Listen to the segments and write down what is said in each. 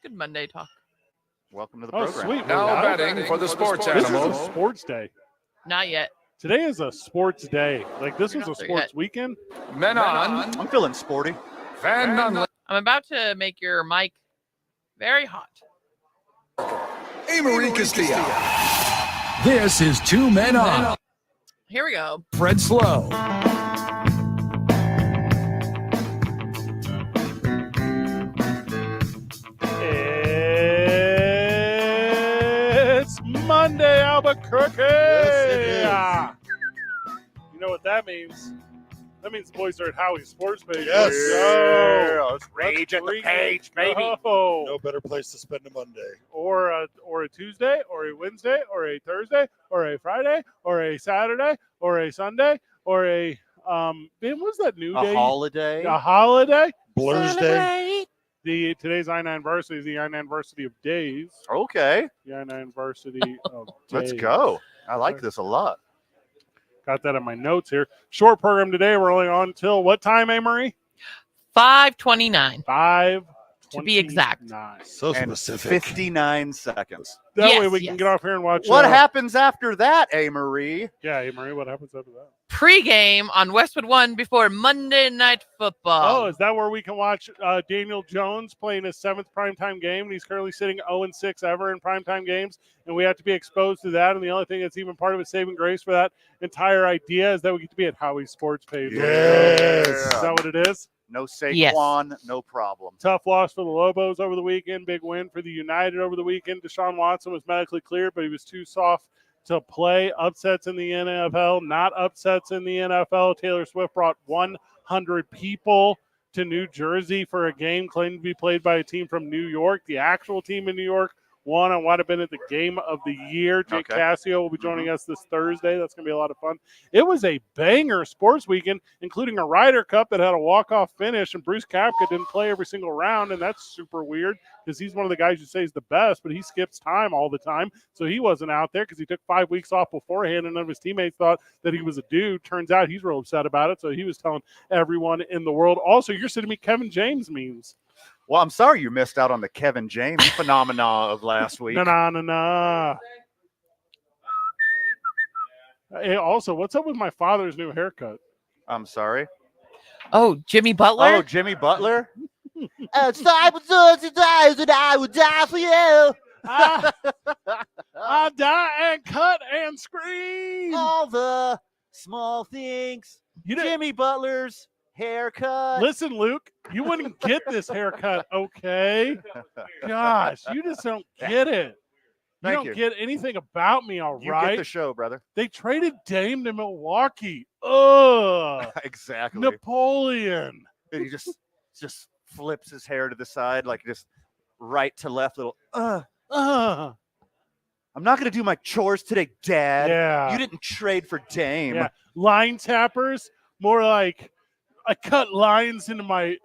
Good Monday talk. Welcome to the Oh, program. sweet. Now We're live. betting for the sports This is animals. a sports day. Not yet. Today is a sports day. Like, this You're was a not there sports yet. weekend. Men on. I'm feeling sporty. Van Nunley. I'm about to make your mic very hot. Amory Castillo. This is Two Men On. Here we go. Fred Slow. It's Monday, Albuquerque. Yes, it is. You know what that means? That means the boys are at Howie's Sports Page. Yes. Let's go. Rage at the Let's page, baby. go. No better place to spend a Monday. Or a Tuesday, or a Wednesday, or a Thursday, or a Friday, or a Saturday, or a Sunday, or a man, what's that new day? A holiday. A holiday. Blur's Day. Today's I-9 Varsity is the I-9 Varsity of Days. Okay, The I-9 Varsity of Days. let's go. I like this a lot. Got that in my notes here. Short program today. We're only on till what time, Amory? 5:29. 5. To be exact. So And specific. 59 seconds. That Yes, way we can yes. get off here and watch. What happens after that, Amory? Yeah, Amory, what happens after that? Pre-game on Westwood 1 before Monday Night Football. Oh, is that where we can watch Daniel Jones playing his 7th primetime game? And he's currently sitting 0-6 ever in primetime games. And we have to be exposed to that. And the only thing that's even part of a saving grace for that entire idea is that we get to be at Howie's Sports Page. Yes. Is that what it is? No Saquon, Yes. no problem. Tough loss for the Lobos over the weekend. Big win for the United over the weekend. Deshaun Watson was medically cleared, but he was too soft to play. Upsets in the NFL, not upsets in the NFL. Taylor Swift brought 100 people to New Jersey for a game claimed to be played by a team from New York. The actual team in New York won and might have been at the game of the year. Jake Okay. Cassio will be joining us this Thursday. That's going to be a lot of fun. It was a banger sports weekend, including a Ryder Cup that had a walk-off finish, and Bruce Koepka didn't play every single round, and that's super weird because he's one of the guys you say is the best, but he skips time all the time, so he wasn't out there because he took 5 weeks off beforehand, and none of his teammates thought that he was a dude. Turns out he's real upset about it, so he was telling everyone in the world. Also, you're sending me Kevin James memes. Well, I'm sorry you missed out on the Kevin James phenomena of last week. Na. Hey, also, what's up with my father's new haircut? I'm sorry. Oh, Jimmy Butler? Oh, Jimmy Butler? I would die for you. I die and cut and scream. All the small things. You know, Jimmy Butler's haircut. listen, Luke, you wouldn't get this haircut, okay? Gosh, you just don't get it. You Thank don't you. get anything about me, all You right? get the show, brother. They traded Dame to Milwaukee. Ugh. Exactly. Napoleon. And he just flips his hair to the side, like just right to left, little. Ugh. I'm not gonna do my chores today, Dad. Yeah. You didn't trade for Dame. Yeah. Line tappers, more like I cut lines into my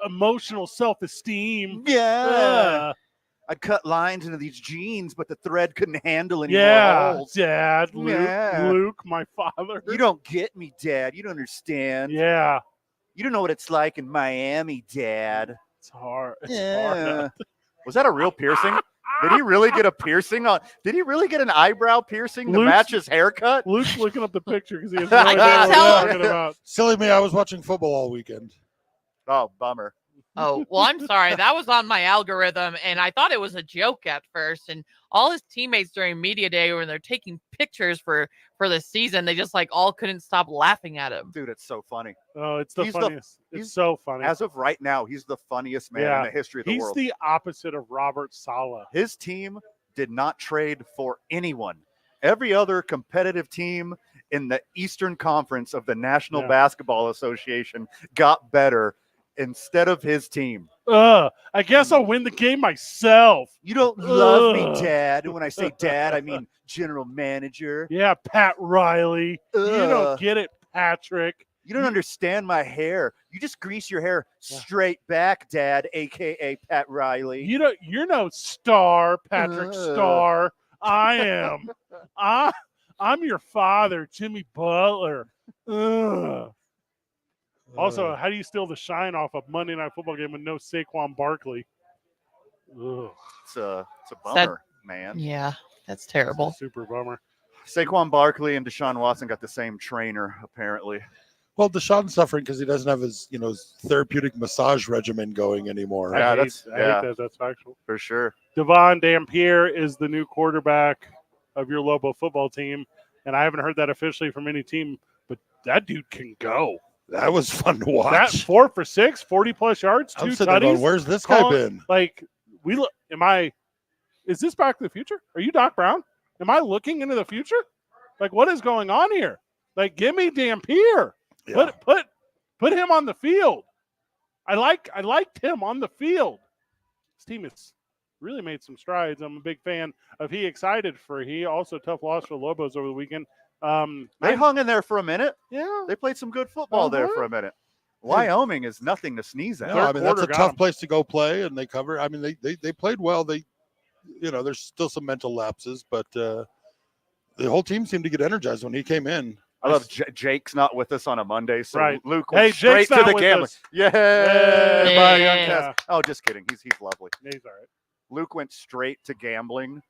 emotional self-esteem. Yeah. Ugh. I cut lines into these jeans, but the thread couldn't handle any more Yeah, holes. Dad, Luke, Yeah. Luke, my father. You don't get me, Dad. You don't understand. Yeah, You don't know what it's like in Miami, Dad. it's hard. It's Yeah. hard. Was that a real piercing? Did he really get a piercing on? Did he really get an eyebrow piercing to Luke's- match his haircut? Luke's looking up the picture because he has no I idea can't what tell. we're talking about. Silly me, I was watching football all weekend. Oh, bummer. Oh, well, I'm sorry. That was on my algorithm, and I thought it was a joke at first. And all his teammates during media day, when they're taking pictures for the season, they just like all couldn't stop laughing at him. Dude, it's so funny. Oh, it's the He's the- funniest. he's- It's so funny. As of right now, he's the funniest man Yeah. in the history of the He's world. the opposite of Robert Saleh. His team did not trade for anyone. Every other competitive team in the Eastern Conference of the National Yeah. Basketball Association got better instead of his team. I guess I'll win the game myself. You don't love Ugh. me, Dad. And when I say Dad, I mean general manager. Yeah, Pat Riley. You Ugh. don't get it, Patrick. You don't understand my hair. You just grease your hair Yeah. straight back, Dad, aka Pat Riley. You're no star, Patrick Ugh. Star. I am. I'm your father, Jimmy Butler. Ugh. Also, how do you steal the shine off a Monday Night Football game with no Saquon Barkley? Ugh, It's a bummer, man. Yeah, that's it's a terrible. super bummer. Saquon Barkley and Deshaun Watson got the same trainer, apparently. Well, Deshaun's suffering because he doesn't have his, his therapeutic massage regimen going anymore. Yeah, I hate yeah. that. That's factual. For sure. Devon Dampier is the new quarterback of your Lobo football team, and I haven't heard that officially from any team, but that dude can go. That was fun to That watch. 4 for 6, 40-plus yards, I'm 2 sitting there going, tutties. where's this guy been? Like, is this Back to the Future? Are you Doc Brown? Am I looking into the future? Like, what is going on here? Like, give me Dampier. Yeah. Put him on the field. I liked him on the field. This team has really made some strides. I'm a big fan of he. Excited for he. Also, tough loss for Lobos over the weekend. They hung in there for a minute. Yeah. They played some good football there Uh-huh. for a minute. Wyoming is nothing to sneeze at. No, I mean, that's a quarter got tough him. place to go play, and they cover. I mean, they played well. There's still some mental lapses, but the whole team seemed to get energized when he came in. I love Jake's not with us on a Monday, so Right. Luke went Hey, straight Jake's to not the with gambling. us. Yeah, Yay. my young Yeah. cast. Oh, just kidding. He's lovely. He's all right. Luke went straight to gambling.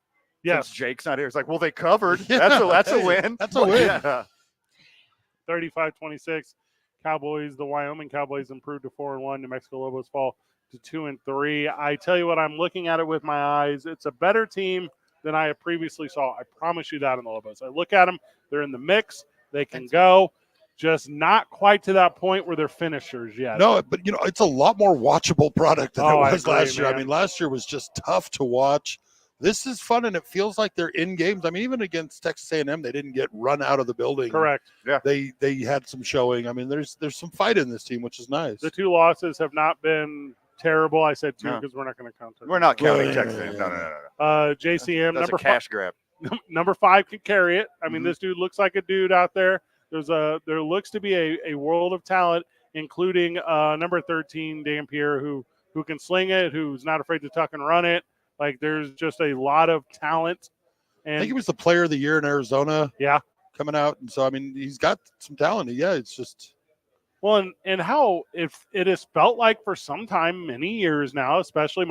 Yes. Since Jake's not here. It's like, well, they covered. That's a win. That's a win. Yeah. 35-26. Cowboys, the Wyoming Cowboys improved to 4-1. New Mexico Lobos fall to 2-3. I tell you what, I'm looking at it with my eyes. It's a better team than I have previously saw. I promise you that in the Lobos. I look at them. They're in the mix. They can go. Just not quite to that point where they're finishers yet. No, but it's a lot more watchable product than Oh, it I was agree, last year. man. I mean, last year was just tough to watch. This is fun, and it feels like they're in games. I mean, even against Texas A&M, they didn't get run out of the building. Correct. They had some showing. I mean, there's some fight in this team, which is nice. The 2 losses have not been terrible. I said 2 No. because we're not going to count them. We're not counting Yeah. Texas. No. JCM, That's number a cash grab. number 5 can carry it. I mean, Mhm. this dude looks like a dude out there. There looks to be a world of talent, including number 13, Dampier, who can sling it, who's not afraid to tuck and run it. Like, there's just a lot of talent. I And think he was the player of the year in Arizona. Yeah. Coming out. And so, I mean, he's got some talent. Yeah, it's just. well, and how if it has felt like for some time, many years now, especially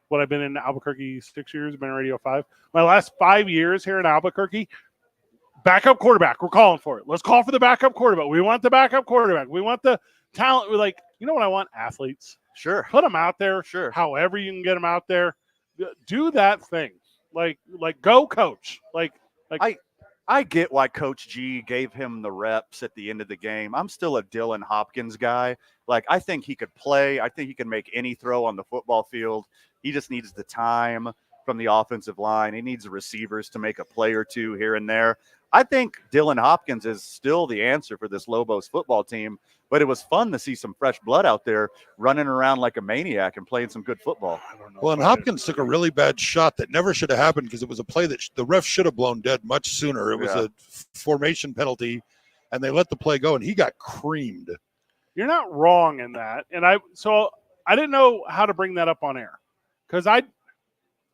what I've been in Albuquerque 6 years, been in Radio 5. My last 5 years here in Albuquerque, backup quarterback. We're calling for it. Let's call for the backup quarterback. We want the backup quarterback. We want the talent. We're like, you know what I want? Athletes. Sure. Put them out there. Sure. However you can get them out there. Do that thing. Like go coach. I get why Coach G gave him the reps at the end of the game. I'm still a Dylan Hopkins guy. Like, I think he could play. I think he can make any throw on the football field. He just needs the time from the offensive line. He needs the receivers to make a play or two here and there. I think Dylan Hopkins is still the answer for this Lobos football team, but it was fun to see some fresh blood out there running around like a maniac and playing some good football. I don't know. Well, and Hopkins took a really bad shot that never should have happened because it was a play that the ref should have blown dead much sooner. It was Yeah. a formation penalty, and they let the play go, and he got creamed. You're not wrong in that. And I didn't know how to bring that up on air because I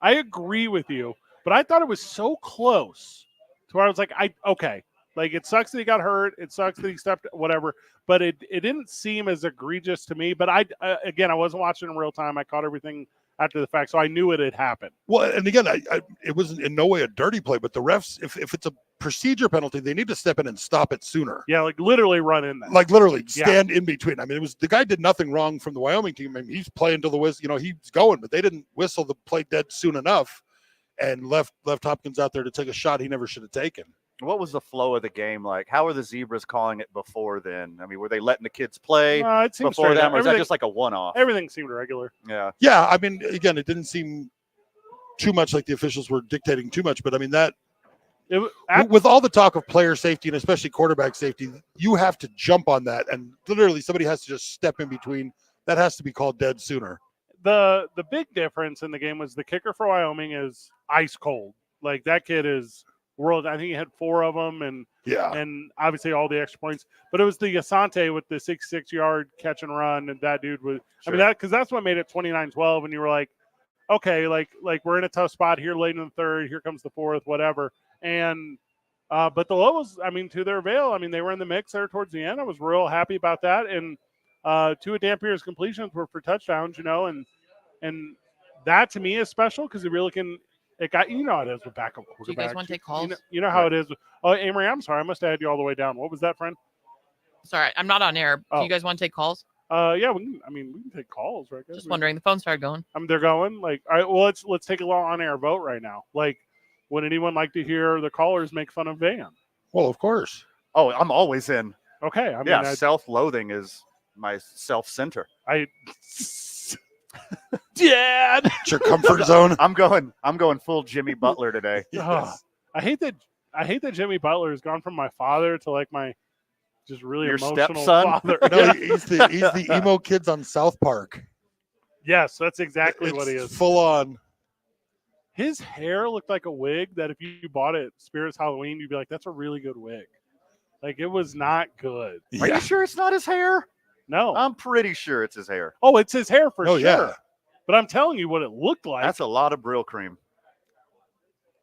agree with you, but I thought it was so close to where I was like, okay, like it sucks that he got hurt. It sucks that he stepped, whatever, but it didn't seem as egregious to me. But again, I wasn't watching in real time. I caught everything after the fact, so I knew it had happened. Well, and again, it wasn't in no way a dirty play, but the refs, if it's a procedure penalty, they need to step in and stop it sooner. Yeah, like literally run in there. Like literally Yeah. stand in between. I mean, it was the guy did nothing wrong from the Wyoming team. I mean, he's playing till the whistle, he's going, but they didn't whistle the play dead soon enough and left Hopkins out there to take a shot he never should have taken. What was the flow of the game like? How were the Zebras calling it before then? I mean, were they letting the kids play It seems before straight them, up. or is that just like a one-off? Everything seemed regular. Yeah. Yeah, I mean, again, it didn't seem too much like the officials were dictating too much, but I mean with all the talk of player safety and especially quarterback safety, you have to jump on that, and literally somebody has to just step in between. That has to be called dead sooner. The big difference in the game was the kicker for Wyoming is ice cold. Like that kid is world. I think he had 4 of them, and obviously all the extra points. But it was the Asante with the 66-yard catch and run, and that dude was. Sure. I mean, because that's what made it 29-12, and you were like, okay, like we're in a tough spot here, late in the third. Here comes the fourth, whatever. And but the Lobos, I mean, to their avail, I mean, they were in the mix there towards the end. I was real happy about that, and 2 of Dampier's completions were for touchdowns, and that to me is special because if you're looking, it got how it is with backup quarterbacks. Do you guys want to take calls? You know how it is. Oh, Amory, I'm sorry, I must have had you all the way down. What was that, friend? Sorry, I'm not on air. Do Oh. you guys want to take calls? Yeah, we can take calls, right? Guys? Just wondering. The phone started going. They're going. Like, all right, well, let's take a little on-air vote right now. Like, would anyone like to hear the callers make fun of Van? Well, of course. Oh, I'm always in. Okay, I mean, self-loathing is my self-center. Dad, It's your comfort zone. I'm going full Jimmy Butler today. Yes. I hate that Jimmy Butler has gone from my father to like my just really Your emotional stepson? father. No, he's the emo kids on South Park. Yes, that's exactly what he It's is. full on. His hair looked like a wig that if you bought it at Spirits Halloween, you'd be like, that's a really good wig. Like, it was not good. Are you sure it's not his hair? No. I'm pretty sure it's his hair. Oh, it's his hair for Oh, sure. yeah. But I'm telling you what it looked like. That's a lot of Brill cream.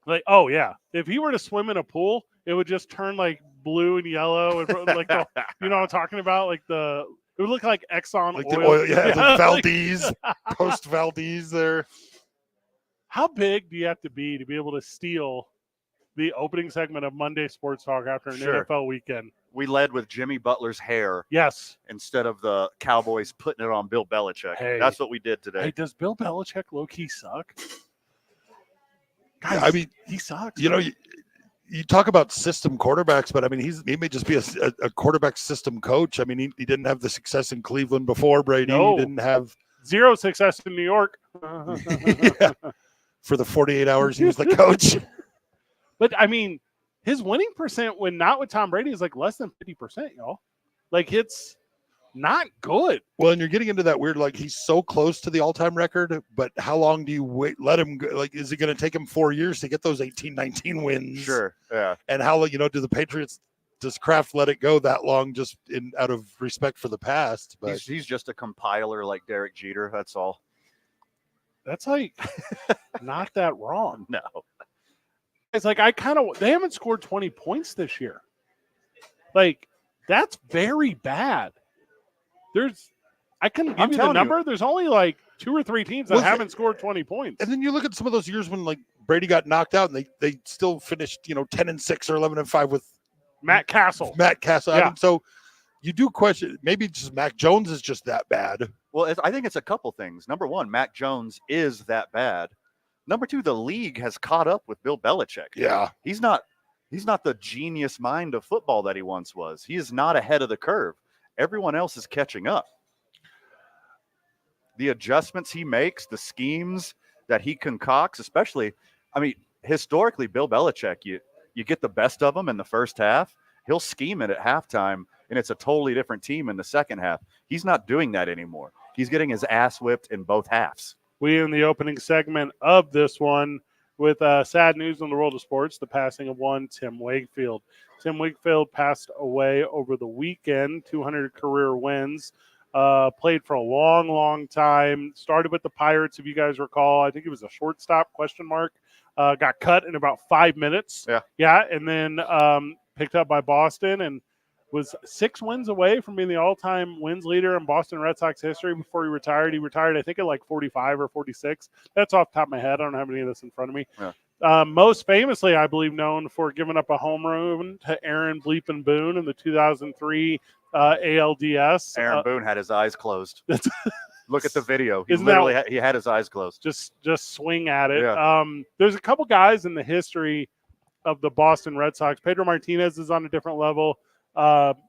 Like, oh, yeah. If he were to swim in a pool, it would just turn like blue and yellow. And like, you know what I'm talking about? Like it would look like Exxon Like oil. the oil, yeah, the like- Valdez, post Valdez there. How big do you have to be able to steal the opening segment of Monday Sports Talk after an Sure. NFL weekend? We led with Jimmy Butler's hair Yes. instead of the Cowboys putting it on Bill Belichick. Hey. That's what we did today. Hey, does Bill Belichick low-key suck? Guys, Yeah, I mean, he sucks. you know, you talk about system quarterbacks, but I mean, he may just be a quarterback system coach. I mean, he didn't have the success in Cleveland before Brady. No. He didn't have Zero success in New York. Yeah. For the 48 hours he was the coach. But, I mean, his winning percent when not with Tom Brady is like less than 50%, y'all. Like, it's not good. Well, and you're getting into that weird, like, he's so close to the all-time record, but how long do you wait? Let him go? Like, is it going to take him 4 years to get those 18-19 wins? Sure. Yeah. And how, do the Patriots, does Kraft let it go that long just out of respect for the past? But He's just a compiler like Derek Jeter. That's all. That's like not that wrong. No. It's like they haven't scored 20 points this year. Like, that's very bad. I couldn't give I'm you the telling you. number. There's only like 2 or 3 teams that Well, haven't scored 20 points. and then you look at some of those years when like Brady got knocked out and they still finished 10-6 or 11-5 with Matt Castle. Matt Castle. I Yeah. mean, so you do question maybe just Mac Jones is just that bad. Well, I think it's a couple things. Number one, Mac Jones is that bad. Number two, the league has caught up with Bill Belichick. Yeah. He's not the genius mind of football that he once was. He is not ahead of the curve. Everyone else is catching up. The adjustments he makes, the schemes that he concocts, especially, I mean, historically, Bill Belichick, you get the best of him in the first half. He'll scheme it at halftime, and it's a totally different team in the second half. He's not doing that anymore. He's getting his ass whipped in both halves. We in the opening segment of this one with sad news in the world of sports, the passing of one Tim Wakefield. Tim Wakefield passed away over the weekend, 200 career wins, played for a long, long time, started with the Pirates, if you guys recall. I think he was a shortstop, ? Got cut in about 5 minutes. Yeah, and then picked up by Boston and was 6 wins away from being the all-time wins leader in Boston Red Sox history before he retired. He retired, I think, at like 45 or 46. That's off the top of my head. I don't have any of this in front of me. Yeah. Most famously, I believe, known for giving up a home run to Aaron Bleepin Boone in the 2003 ALDS. Aaron Boone had his eyes closed. Look at the video. He Isn't literally he had his eyes closed. Just swing at it. Yeah. There's a couple guys in the history of the Boston Red Sox. Pedro Martinez is on a different level.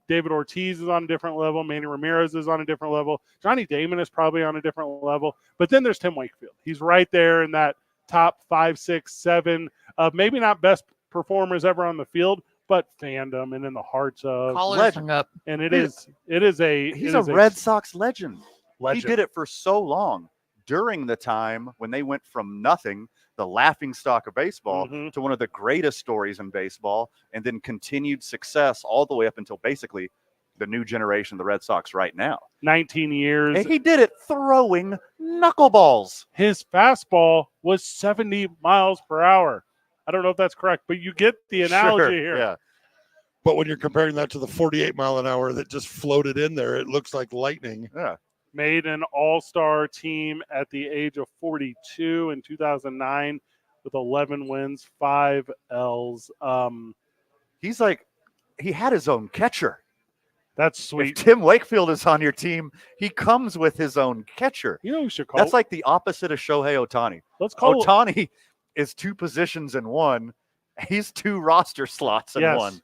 David Ortiz is on a different level. Manny Ramirez is on a different level. Johnny Damon is probably on a different level. But then there's Tim Wakefield. He's right there in that top 5, 6, 7 of maybe not best performers ever on the field, but fandom and in the hearts of Callers legend. hung up. And He's a Red Sox legend. legend. He did it for so long during the time when they went from nothing, the laughing stock of baseball, Mhm. to one of the greatest stories in baseball, and then continued success all the way up until basically the new generation of the Red Sox right now. 19 years. And he did it throwing knuckleballs. His fastball was 70 miles per hour. I don't know if that's correct, but you get the analogy Sure, here. Yeah. But when you're comparing that to the 48 mile an hour that just floated in there, it looks like lightning. Yeah. made an all-star team at the age of 42 in 2009 with 11 wins, 5 L's. He's like, he had his own catcher. That's sweet. If Tim Wakefield is on your team, he comes with his own catcher. You know who should call? That's like the opposite of Shohei Ohtani. Let's call Ohtani is 2 positions in one. He's 2 roster slots in one.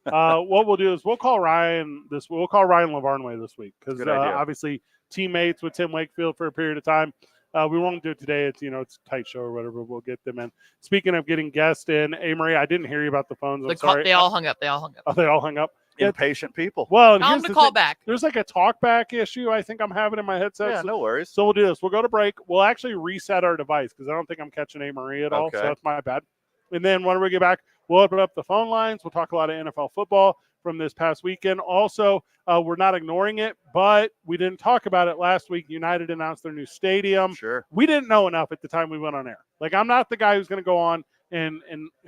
What we'll do is we'll call Ryan Lavarnway this week because obviously teammates with Tim Wakefield for a period of time. We won't do it today. It's it's a tight show or whatever. We'll get them in. Speaking of getting guests in, Marie, I didn't hear you about the phones. I'm sorry. They all hung up. Oh, they all hung up. Impatient people. Well, tell them to call back. There's like a talk back issue I think I'm having in my headset. Yeah, no worries. So we'll do this. We'll go to break. We'll actually reset our device because I don't think I'm catching Marie at all. So that's my bad. And then when we get back, we'll open up the phone lines. We'll talk a lot of NFL football from this past weekend. Also, we're not ignoring it, but we didn't talk about it last week. United announced their new stadium. Sure. We didn't know enough at the time we went on air. Like, I'm not the guy who's going to go on and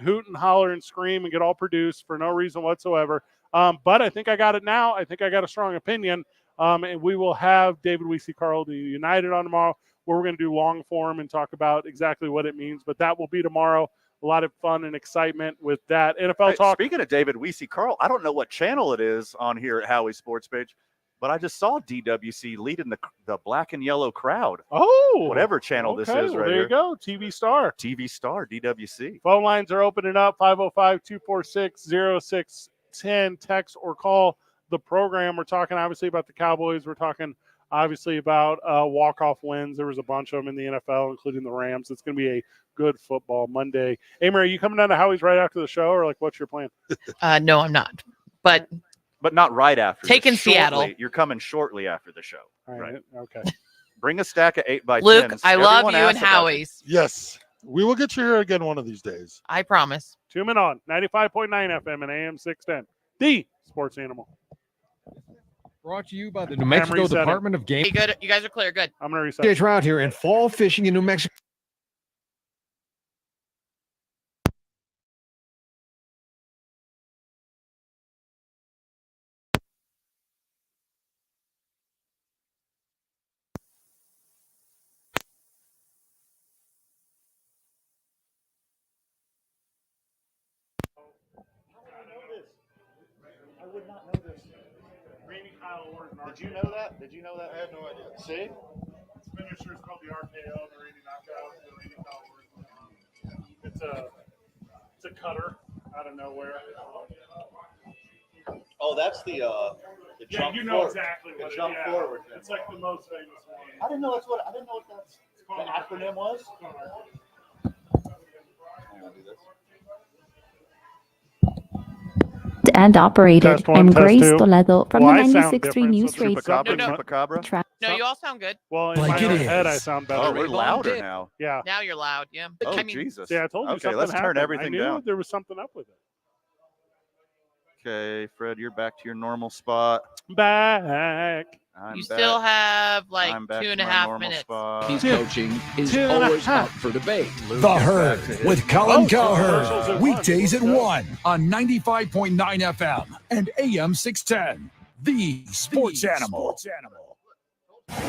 hoot and holler and scream and get all produced for no reason whatsoever. But I think I got it now. I think I got a strong opinion. And we will have David Weesey-Carl, the United, on tomorrow, where we're going to do long form and talk about exactly what it means. But that will be tomorrow. A lot of fun and excitement with that. NFL talk. Speaking of David Weesey-Carl, I don't know what channel it is on here at Howie's Sports page, but I just saw DWC leading the black and yellow crowd. Oh, whatever channel this is right there here. You go. TV Star, DWC. Phone lines are opening up. 505-246-0610. Text or call the program. We're talking obviously about the Cowboys. We're talking obviously about walk-off wins. There was a bunch of them in the NFL, including the Rams. It's going to be a good football Monday. Amer, are you coming down to Howie's right after the show, or like what's your plan? No, I'm not. But not right after. Taking Seattle. You're coming shortly after the show. All right. Okay. Bring a stack of 8x10s. Luke, I love you and about Howie's. Yes. We will get you here again one of these days. I promise. 2 Men On, 95.9 FM and AM 610. The Sports Animal. Brought to you by the New Mexico Department of Game. Hey, good. You guys are clear. Good. I'm going to reset. We're out here in fall fishing in New Mexico. I would not know this. Did you know that? I had no idea. See? This finisher is called the RKO, the Randy Knockout. The Randy Kyle It's a cutter out of nowhere. Oh, that's the jump you know forward. exactly what the jump forward. It's like the most famous one. I didn't know what that's the acronym was. And operated. Test one, I'm test Grace two. Toledo from Well, the I sound 96.3 different, News so Radio. Chupacabra. No, you all sound good. Well, in Like my it own is. head, I sound better. Oh, we're louder now. Yeah. Now you're loud. Yeah. Oh, I mean, Jesus. Yeah, I told you Okay, something let's turn happened. everything I knew down. there was something up with it. Okay, Fred, you're back to your normal spot. Back. you still have like I'm back to my 2.5 normal minutes. spot. He's coaching is 2.5. always up for debate. The Herd with Colin commercials Cowherd. at Weekdays at once. 1 on 95.9 FM and AM 610. The Sports Animal.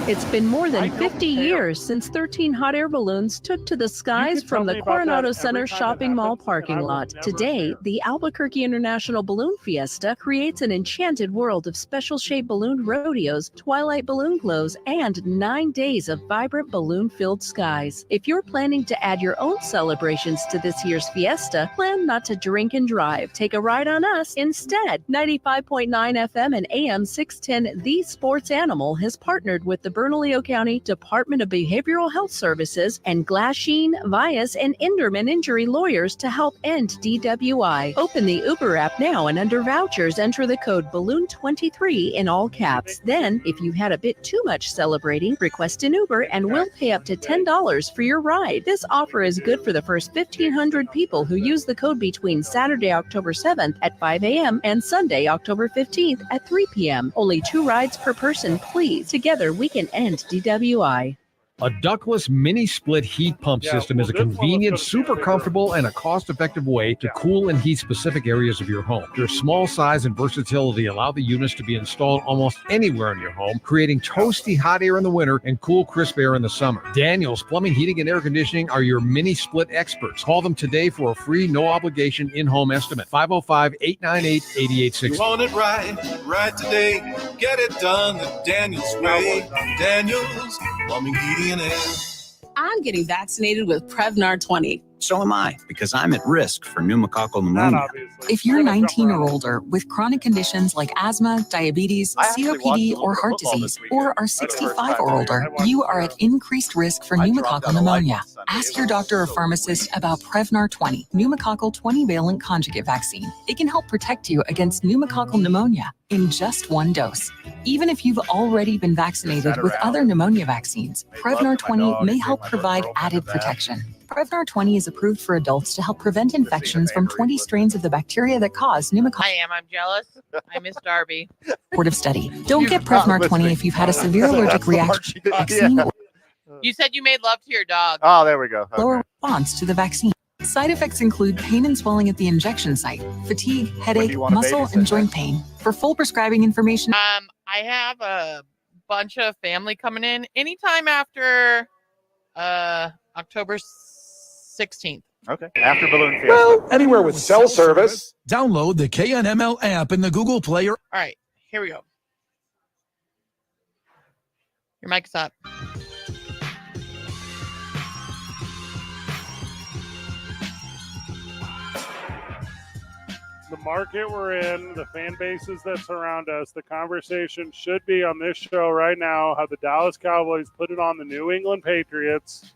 It's been more I than don't 50 care. years since 13 hot air balloons took to the skies could tell from me the about that Coronado every Center time it shopping mall happens, and I parking will lot. never Today, care. the Albuquerque International Balloon Fiesta creates an enchanted world of special shaped balloon rodeos, twilight balloon glows, and 9 days of vibrant balloon filled skies. If you're planning to add your own celebrations to this year's fiesta, plan not to drink and drive. Take a ride on us instead. 95.9 FM and AM 610, The Sports Animal, has partnered with the Bernalillo County Department of Behavioral Health Services and Glasheen, Vias, and Inderman Injury Lawyers to help end DWI. Open the Uber app now and under vouchers, enter the code BALLOON23 in all caps. Then, if you've had a bit too much celebrating, request an Uber and we'll pay up to $10 for your ride. This offer is good for the first 1,500 people who use the code between Saturday, October 7th at 5 a.m. and Sunday, October 15th at 3 p.m. Only 2 rides per person, please. Together, we can end DWI. A ductless mini split heat pump system is a convenient, super comfortable, and a cost-effective way to cool and heat specific areas of your home. Their small size and versatility allow the units to be installed almost anywhere in your home, creating toasty hot air in the winter and cool, crisp air in the summer. Daniels Plumbing, Heating, and Air Conditioning are your mini split experts. Call them today for a free, no-obligation in-home estimate. 505-898-8860. You want it right today. Get it done the Daniels way. Daniels Plumbing, Heating, and Air. I'm getting vaccinated with Prevnar 20. So am I, because I'm at risk for pneumococcal pneumonia. If you're 19 or older with chronic conditions like asthma, diabetes, COPD, or heart disease, or are 65 or older, you are at increased risk for pneumococcal pneumonia. Ask your doctor or pharmacist about Prevnar 20, pneumococcal 20-valent conjugate vaccine. It can help protect you against pneumococcal pneumonia in just one dose. Even if you've already been vaccinated with other pneumonia vaccines, Prevnar 20 may help provide added protection. Prevnar 20 is approved for adults to help prevent infections from 20 strains of the bacteria that cause pneumococcal. I'm jealous. I miss Darby. Supportive study. Don't get Prevnar 20 if you've had a severe allergic reaction to the vaccine or You said you made love to your dog. Oh, there we go. Okay. lower response to the vaccine. Side effects include pain and swelling at the injection site, fatigue, headache, muscle, and joint pain. For full prescribing information, I have a bunch of family coming in anytime after October 16th. Okay. After Balloon Fiesta. Well, anywhere with cell service. Download the KNML app in the Google Play or... All right, here we go. Your mic's up. The market we're in, the fan bases that surround us, the conversation should be on this show right now how the Dallas Cowboys put it on the New England Patriots.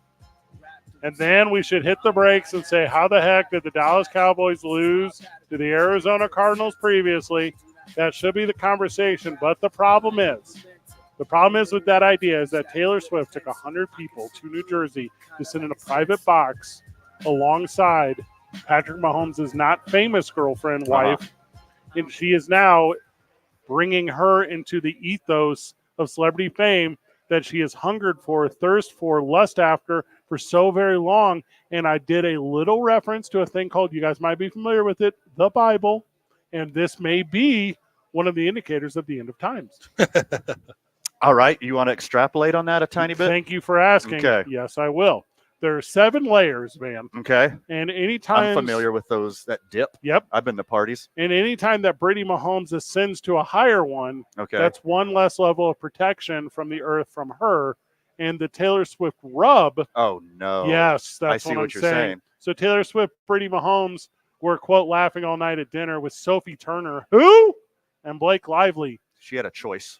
And then we should hit the brakes and say, how the heck did the Dallas Cowboys lose to the Arizona Cardinals previously? That should be the conversation. But the problem is with that idea is that Taylor Swift took 100 people to New Jersey to sit in a private box alongside Patrick Mahomes' not famous girlfriend, wife, and she is now bringing her into the ethos of celebrity fame that she has hungered for, thirst for, lust after for so very long. And I did a little reference to a thing called, you guys might be familiar with it, the Bible, and this may be one of the indicators of the end of times. All right, you want to extrapolate on that a tiny bit? Thank you for asking. Okay. Yes, I will. There are 7 layers, man. Okay. And anytime I'm familiar with those, that dip. Yep. I've been to parties. And anytime that Brittany Mahomes ascends to a higher one, okay, that's one less level of protection from the earth from her. And the Taylor Swift rub. Oh, no. Yes, that's I see what I'm what you're saying. So Taylor Swift, Brittany Mahomes were, quote, laughing all night at dinner with Sophie Turner. Who? And Blake Lively. She had a choice.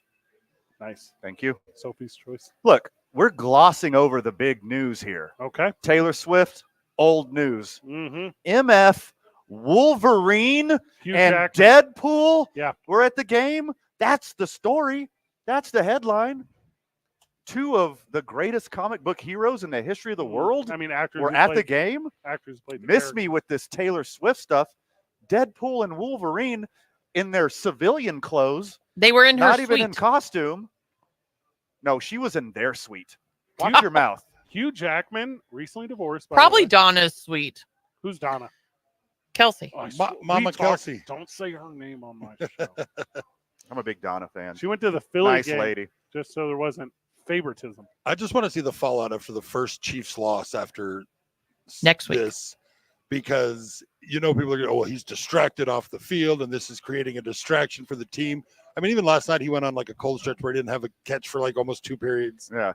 Nice. Thank you. Sophie's choice. Look, we're glossing over the big news here. Okay. Taylor Swift, old news. Mm-hmm. MF, Wolverine, Hugh and Jackman. Deadpool Yeah. were at the game. That's the story. That's the headline. 2 of the greatest comic book heroes in the history of the world I mean, actors were who at played- the game. Actors played the Miss character. me with this Taylor Swift stuff. Deadpool and Wolverine in their civilian clothes. They were in her Not even suite. in costume. No, she was in their suite. Watch your mouth. Hugh Jackman, recently divorced. By Probably the way. Donna's suite. Who's Donna? Kelsey. Oh, Mama Kelsey. Don't say her name on my show. I'm a big Donna fan. She went to the Philly Nice game lady. just so there wasn't favoritism. I just want to see the fallout after the first Chiefs loss after Next week. this, because people are going, oh, well, he's distracted off the field, and this is creating a distraction for the team. I mean, even last night he went on like a cold stretch where he didn't have a catch for like almost 2 periods. Yeah.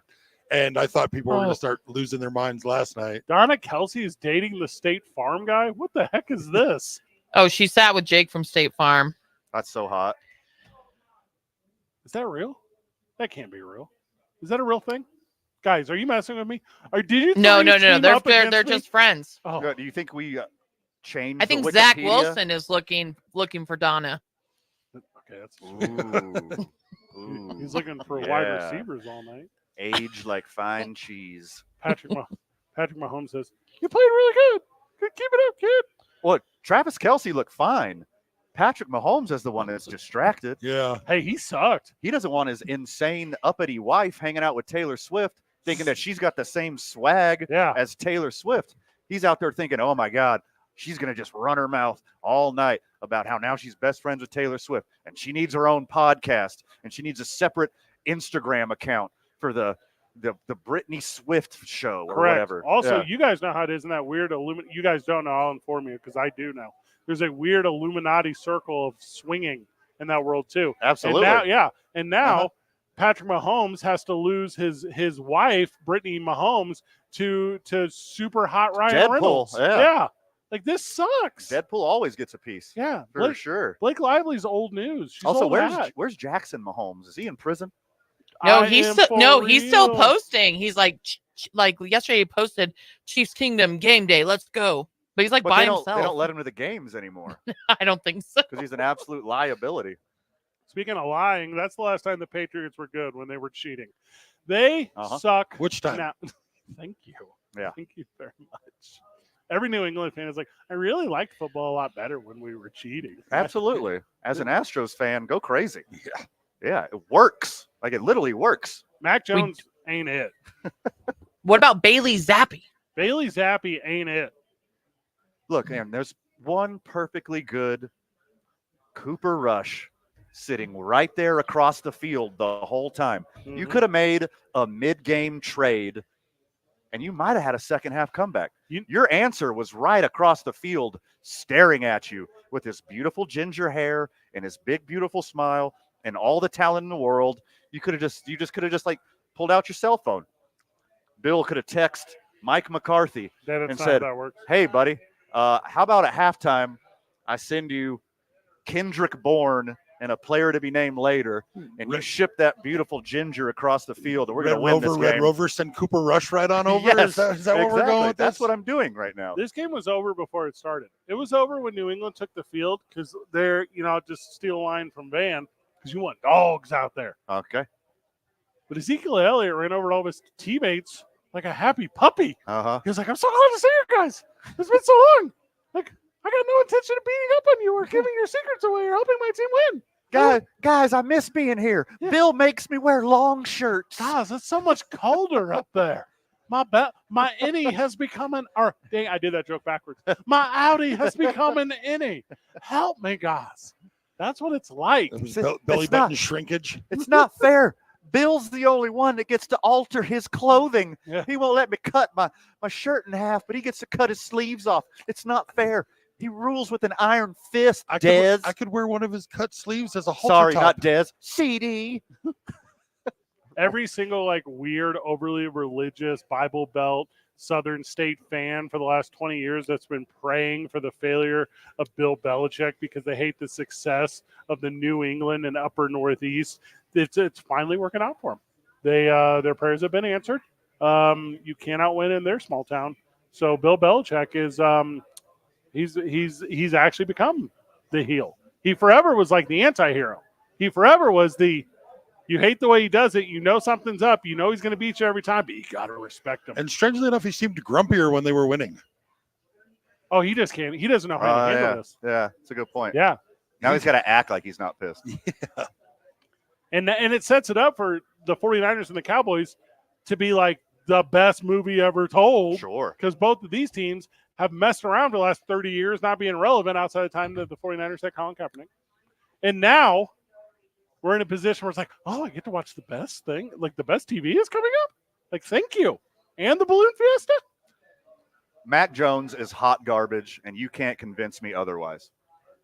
And I thought people were going to start losing their minds last night. Donna Kelsey is dating the State Farm guy? What the heck is this? Oh, she sat with Jake from State Farm. That's so hot. Is that real? That can't be real. Is that a real thing? Guys, are you messing with me? Or did you? No. three team up They're against me? just friends. Oh. Do you think we changed? I think the Zach Wikipedia? Wilson is looking for Donna. Okay, that's Ooh. Ooh. he's looking for wide Yeah. receivers all night. Aged like fine cheese. Patrick Mahomes says, "You played really good. Keep it up, kid." Look, Travis Kelce looked fine. Patrick Mahomes is the one that's distracted. Yeah. Hey, he sucked. He doesn't want his insane uppity wife hanging out with Taylor Swift thinking that she's got the same swag as Taylor Swift. He's out there thinking, oh, my God, she's going to just run her mouth all night about how now she's best friends with Taylor Swift, and she needs her own podcast, and she needs a separate Instagram account for the Britney Swift show or whatever. Also, you guys know how it is in that weird you guys don't know, I'll inform you because I do know. There's a weird Illuminati circle of swinging in that world too. Absolutely. And now Patrick Mahomes has to lose his wife, Brittany Mahomes, to super hot Ryan Reynolds. Yeah. Like, this sucks. Deadpool always gets a piece. Yeah. For sure. Blake Lively's old news. She's also, old where's Jackson Mahomes? Is he in prison? No, he's still posting. He's like yesterday he posted Chiefs Kingdom game day. Let's go. But he's by himself. They don't let him to the games anymore. I don't think so. Because he's an absolute liability. Speaking of lying, that's the last time the Patriots were good, when they were cheating. They suck. Which time? Now. Thank you. Yeah. Thank you very much. Every New England fan is like, I really liked football a lot better when we were cheating. Absolutely. As an Astros fan, go crazy. Yeah. Yeah, it works. Like, it literally works. Mac Jones ain't it. What about Bailey Zappi? Bailey Zappi ain't it. Look, man, there's one perfectly good Cooper Rush sitting right there across the field the whole time. Mm-hmm. You could have made a mid-game trade, and you might have had a second-half comeback. Your answer was right across the field, staring at you with his beautiful ginger hair and his big, beautiful smile and all the talent in the world. You could have just like pulled out your cell phone. Bill could have texted Mike McCarthy and said, "Hey, buddy, how about at halftime I send you Kendrick Bourne and a player to be named later, and you ship that beautiful ginger across the field, and we're going to win this game." Red Rover send Cooper Rush right on over? Yes, is that what we're going with? That's what I'm doing right now. This game was over before it started. It was over when New England took the field because they're, just steal a line from Van, because you want dogs out there. Okay. But Ezekiel Elliott ran over to all of his teammates like a happy puppy. Uh-huh. He was like, I'm so glad to see you guys. It's been so long. Like, I got no intention of beating up on you or giving your secrets away or helping my team win. Guys, I miss being here. Yeah. Bill makes me wear long shirts. Guys, it's so much colder up there. My innie has become dang, I did that joke backwards. My Audi has become an innie. Help me, guys. That's what it's like. Belly button shrinkage. It's not fair. Bill's the only one that gets to alter his clothing. Yeah. He won't let me cut my shirt in half, but he gets to cut his sleeves off. It's not fair. He rules with an iron fist, Dez. I could wear one of his cut sleeves as a halter Sorry, top. not Dez. CD. Every single weird, overly religious Bible Belt Southern State fan for the last 20 years that's been praying for the failure of Bill Belichick because they hate the success of the New England and Upper Northeast. It's finally working out for them. Their prayers have been answered. You cannot win in their small town. So Bill Belichick is he's actually become the heel. He forever was like the anti-hero. He forever was you hate the way he does it. You know something's up. You know he's going to beat you every time, but you got to respect him. And strangely enough, he seemed grumpier when they were winning. Oh, he just can't. He doesn't know how to handle this. Yeah, that's a good point. Yeah. Now he's got to act like he's not pissed. Yeah. And it sets it up for the 49ers and the Cowboys to be like the best movie ever told. Sure. Because both of these teams have messed around for the last 30 years, not being relevant outside the time that the 49ers had Colin Kaepernick. And now we're in a position where it's like, oh, I get to watch the best thing. Like, the best TV is coming up? Like, thank you. And the Balloon Fiesta? Mac Jones is hot garbage, and you can't convince me otherwise.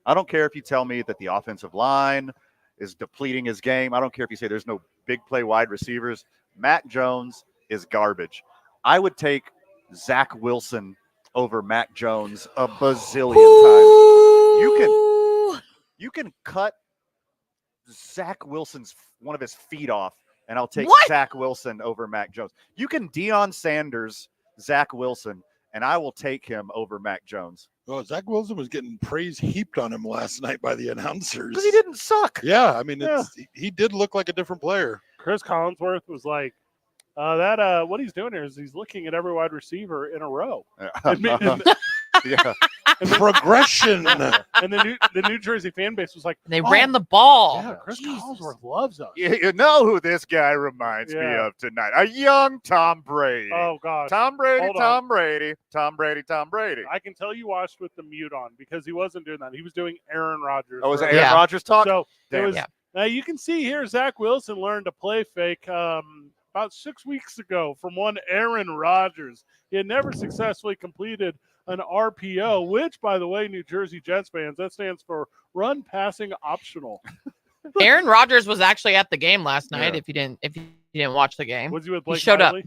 I don't care if you tell me that the offensive line is depleting his game. I don't care if you say there's no big play wide receivers. Mac Jones is garbage. I would take Zach Wilson over Mac Jones a bazillion times. You can cut Zach Wilson's one of his feet off, and I'll take Zach Wilson over Mac Jones. You can Deion Sanders Zach Wilson, and I will take him over Mac Jones. Well, Zach Wilson was getting praise heaped on him last night by the announcers. Because he didn't suck. Yeah, I mean, he did look like a different player. Chris Collinsworth was like, what he's doing here is he's looking at every wide receiver in a row. Yeah. And Progression. And the New Jersey fan base was like, They ran the ball. Yeah, Chris Collinsworth loves us. You know who this guy reminds me of tonight? A young Tom Brady. Oh, gosh. Tom Brady. I can tell you watched with the mute on because he wasn't doing that. He was doing Aaron Rodgers. Oh, was it Aaron Rodgers talk? So Damn. it was. Now you can see here Zach Wilson learned to play fake about 6 weeks ago from one Aaron Rodgers. He had never successfully completed an RPO, which, by the way, New Jersey Jets fans, that stands for run passing optional. Aaron Rodgers was actually at the game last night. If you didn't watch the game, was he with Blake he showed Lively? up.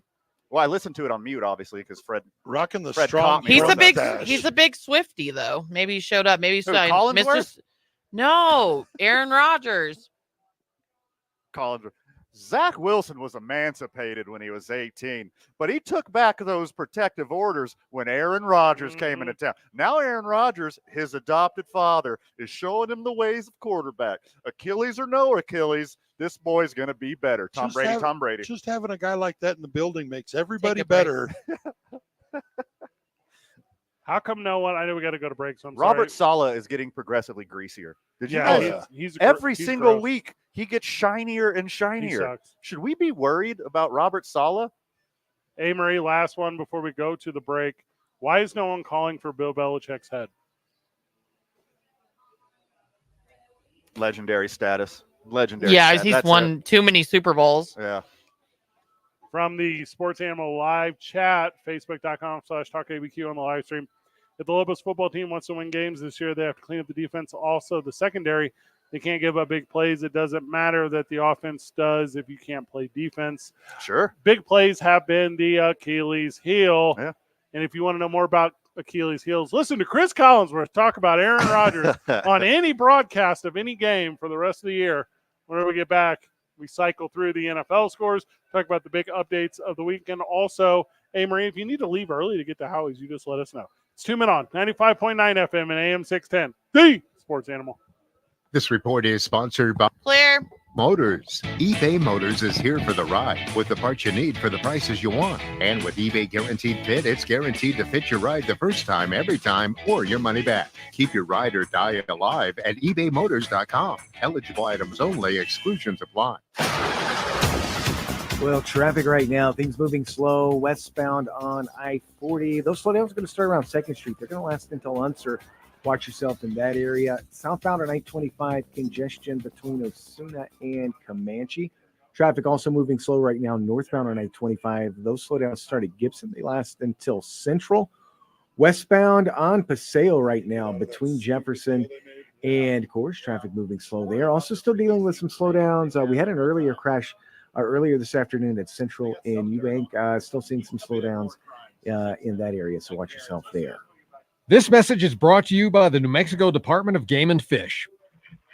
Well, I listened to it on mute, obviously, because Fred rocking the Fred strong. He's a big Swiftie, though. Maybe he showed up. Maybe Collinsworth? No, Aaron Rodgers. Collinsworth. Zach Wilson was emancipated when he was 18, but he took back those protective orders when Aaron Rodgers came into town. Now Aaron Rodgers, his adopted father, is showing him the ways of quarterback. Achilles or no Achilles, this boy's going to be better. Tom Brady. Just having a guy like that in the building makes everybody better. How come no one? I know we got to go to break. So I'm Robert sorry. Saleh is getting progressively greasier. Did you Yeah, know he's every he's single gross. week he gets shinier and shinier? He sucks. Should we be worried about Robert Saleh? Hey, Marie, last one before we go to the break. Why is no one calling for Bill Belichick's head? Legendary status. Legendary. Yeah, status. he's That's won it. too many Super Bowls. Yeah. From the Sports Animal live chat, facebook.com/talkabq on the live stream. If the Lobos football team wants to win games this year, they have to clean up the defense. Also, the secondary, they can't give up big plays. It doesn't matter that the offense does if you can't play defense. Sure. Big plays have been the Achilles heel. Yeah. And if you want to know more about Achilles heels, listen to Chris Collinsworth talk about Aaron Rodgers on any broadcast of any game for the rest of the year. Whenever we get back, we cycle through the NFL scores, talk about the big updates of the weekend. Also, hey, Marie, if you need to leave early to get to Howie's, you just let us know. It's 2 Men On, 95.9 FM and AM 610, the Sports Animal. This report is sponsored by Clear. Motors. eBay Motors is here for the ride with the parts you need for the prices you want. And with eBay Guaranteed Fit, it's guaranteed to fit your ride the first time, every time, or your money back. Keep your ride or die alive at ebaymotors.com. Eligible items only. Exclusions apply. Well, traffic right now, things moving slow, westbound on I-40. Those slowdowns are going to start around 2nd Street. They're going to last until Unser. Watch yourself in that area. Southbound on I-25, congestion between Osuna and Comanche. Traffic also moving slow right now northbound on I-25. Those slowdowns start at Gibson. They last until Central. Westbound on Paseo right now between Jefferson and Coors. Traffic moving slow there. Also still dealing with some slowdowns. We had an earlier crash earlier this afternoon at Central and Eubank. Still seeing some slowdowns in that area, so watch yourself there. This message is brought to you by the New Mexico Department of Game and Fish.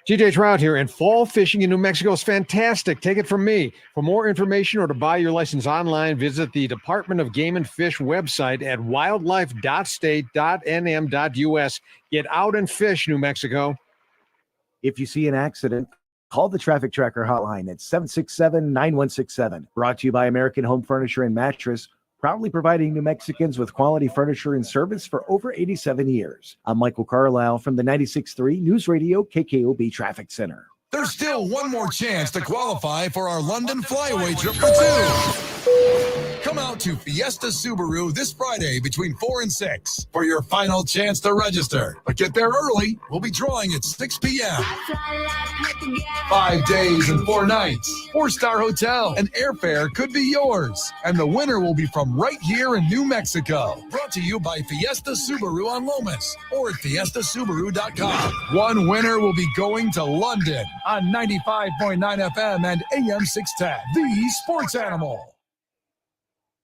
TJ Trout here, and fall fishing in New Mexico is fantastic. Take it from me. For more information or to buy your license online, visit the Department of Game and Fish website at wildlife.state.nm.us. Get out and fish, New Mexico. If you see an accident, call the Traffic Tracker hotline at 767-9167. Brought to you by American Home Furniture and Mattress, proudly providing New Mexicans with quality furniture and service for over 87 years. I'm Michael Carlisle from the 96.3 News Radio KKOB Traffic Center. There's still one more chance to qualify for our London flyaway trip for two. Come out to Fiesta Subaru this Friday between 4 and 6 for your final chance to register. But get there early. We'll be drawing at 6 p.m. 5 days and 4 nights, 4-star hotel, and airfare could be yours. And the winner will be from right here in New Mexico. Brought to you by Fiesta Subaru on Lomas or at fiestasubaru.com. One winner will be going to London on 95.9 FM and AM 610, the Sports Animal.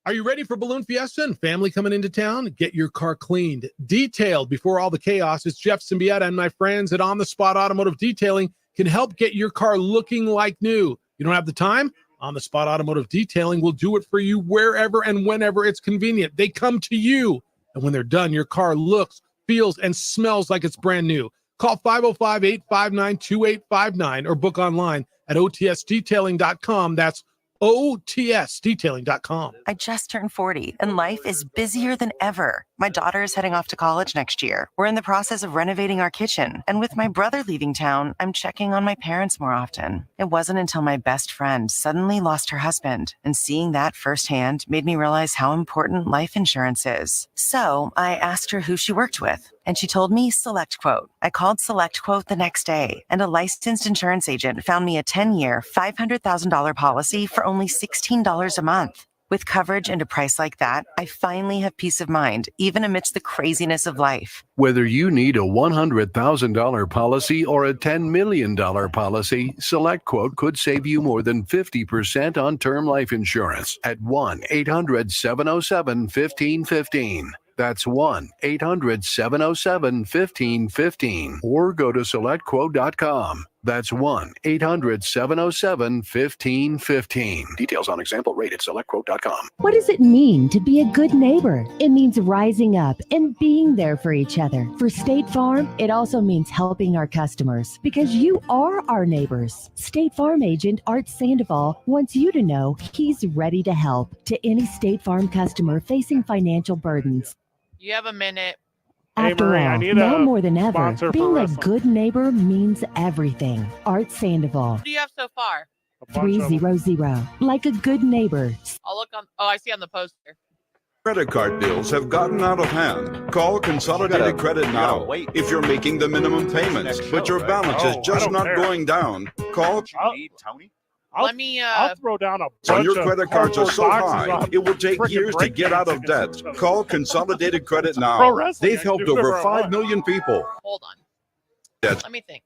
Are you ready for Balloon Fiesta and family coming into town? Get your car cleaned, detailed before all the chaos. It's Jeff Symbieta and my friends at On the Spot Automotive Detailing can help get your car looking like new. You don't have the time? On the Spot Automotive Detailing will do it for you wherever and whenever it's convenient. They come to you, and when they're done, your car looks, feels, and smells like it's brand new. Call 505-859-2859 or book online at otsdetailing.com. That's otsdetailing.com. I just turned 40 and life is busier than ever. My daughter is heading off to college next year. We're in the process of renovating our kitchen. And with my brother leaving town, I'm checking on my parents more often. It wasn't until my best friend suddenly lost her husband. And seeing that firsthand made me realize how important life insurance is. So I asked her who she worked with. And she told me SelectQuote. I called SelectQuote the next day, and a licensed insurance agent found me a 10-year, $500,000 policy for only $16 a month. With coverage and a price like that, I finally have peace of mind, even amidst the craziness of life. Whether you need a $100,000 policy or a $10 million policy, SelectQuote could save you more than 50% on term life insurance at 1-800-707-1515. That's 1-800-707-1515. Or go to SelectQuote.com. That's 1-800-707-1515. Details on example rate at SelectQuote.com. What does it mean to be a good neighbor? It means rising up and being there for each other. For State Farm, it also means helping our customers because you are our neighbors. State Farm agent Art Sandoval wants you to know he's ready to help to any State Farm customer facing financial burdens. You have a minute. After Marie, all, now more than ever, being a good neighbor means everything. Art Sandoval, What do you have so far? 300, like a good neighbor. I'll look on. Oh, I see on the poster. Credit card bills have gotten out of hand. Call Consolidated Credit now. If you're making the minimum payments, but your balance is just not going down, call. Tony? I'll throw down a bunch When your of credit cards are so cardboard high, boxes it will take on years to get out of debt. breakdancing. Call Consolidated Credit Pro now. wrestling, They've I helped do over for a 5 month. million people. Hold on. Debt. Let me think.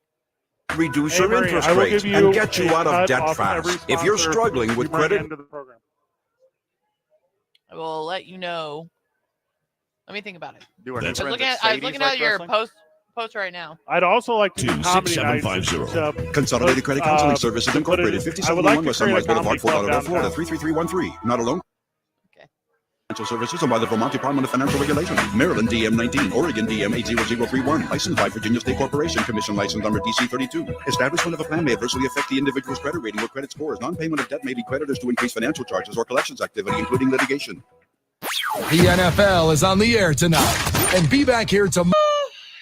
Reduce Hey, your Marie, interest I will rates give you and get you a out of cut debt off every fast. If you're sponsor struggling with you bring credit, into the program. I will let you know. Let me think about it. Do our I was friends looking at at, I was Sadie's looking like at your wrestling? post right now. I'd also like to do comedy nights. 26750. Consolidated Credit Counseling Services Incorporated, I would like 5071 to West create a Sunrise Boulevard, comedy Fort club Lauderdale, Florida, downtown. 33313. Not alone. Financial services and by the Vermont Department of Financial Regulation. Maryland DM 19, Oregon DM 80031. Licensed by Virginia State Corporation. Commission license number DC 32. Establishment of a plan may adversely affect the individual's credit rating or credit scores. Non-payment of debt may lead creditors to increase financial charges or collections activity, including litigation. The NFL is on the air tonight. And be back here tomorrow.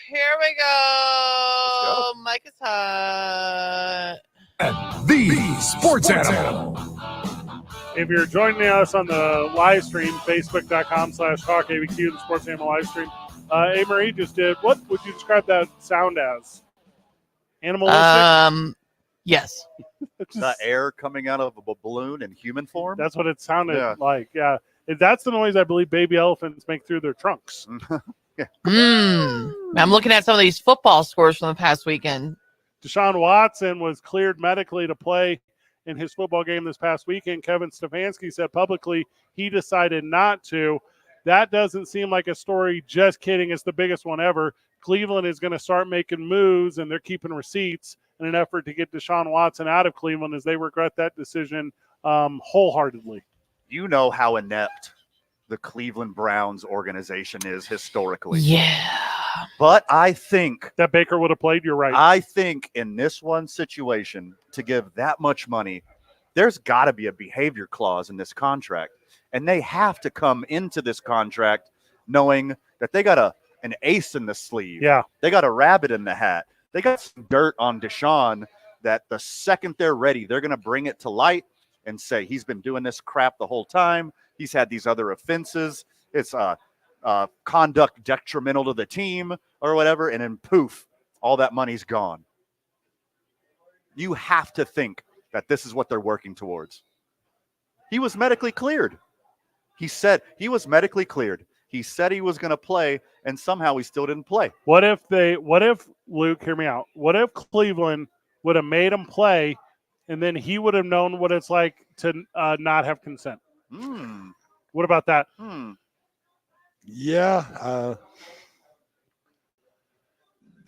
Here we go. Mike is hot. The Sports Animal. If you're joining us on the live stream, facebook.com/TalkABQ, the Sports Animal live stream, A. Marie just did. What would you describe that sound as? Animalistic? Yes. The air coming out of a balloon in human form? That's what it sounded Yeah. like. Yeah. That's the noise I believe baby elephants make through their trunks. I'm looking at some of these football scores from the past weekend. Deshaun Watson was cleared medically to play in his football game this past weekend. Kevin Stefanski said publicly he decided not to. That doesn't seem like a story. Just kidding. It's the biggest one ever. Cleveland is going to start making moves, and they're keeping receipts in an effort to get Deshaun Watson out of Cleveland as they regret that decision wholeheartedly. You know how inept the Cleveland Browns organization is historically. Yeah. But I think that Baker would have played, you're right. I think in this one situation, to give that much money, there's got to be a behavior clause in this contract. And they have to come into this contract knowing that they got an ace in the sleeve. Yeah. They got a rabbit in the hat. They got some dirt on Deshaun that the second they're ready, they're going to bring it to light and say he's been doing this crap the whole time. He's had these other offenses. It's conduct detrimental to the team or whatever. And then poof, all that money's gone. You have to think that this is what they're working towards. He was medically cleared. He said he was medically cleared. He said he was going to play, and somehow he still didn't play. What if Luke, hear me out. What if Cleveland would have made him play, and then he would have known what it's like to not have consent? What about that? Yeah.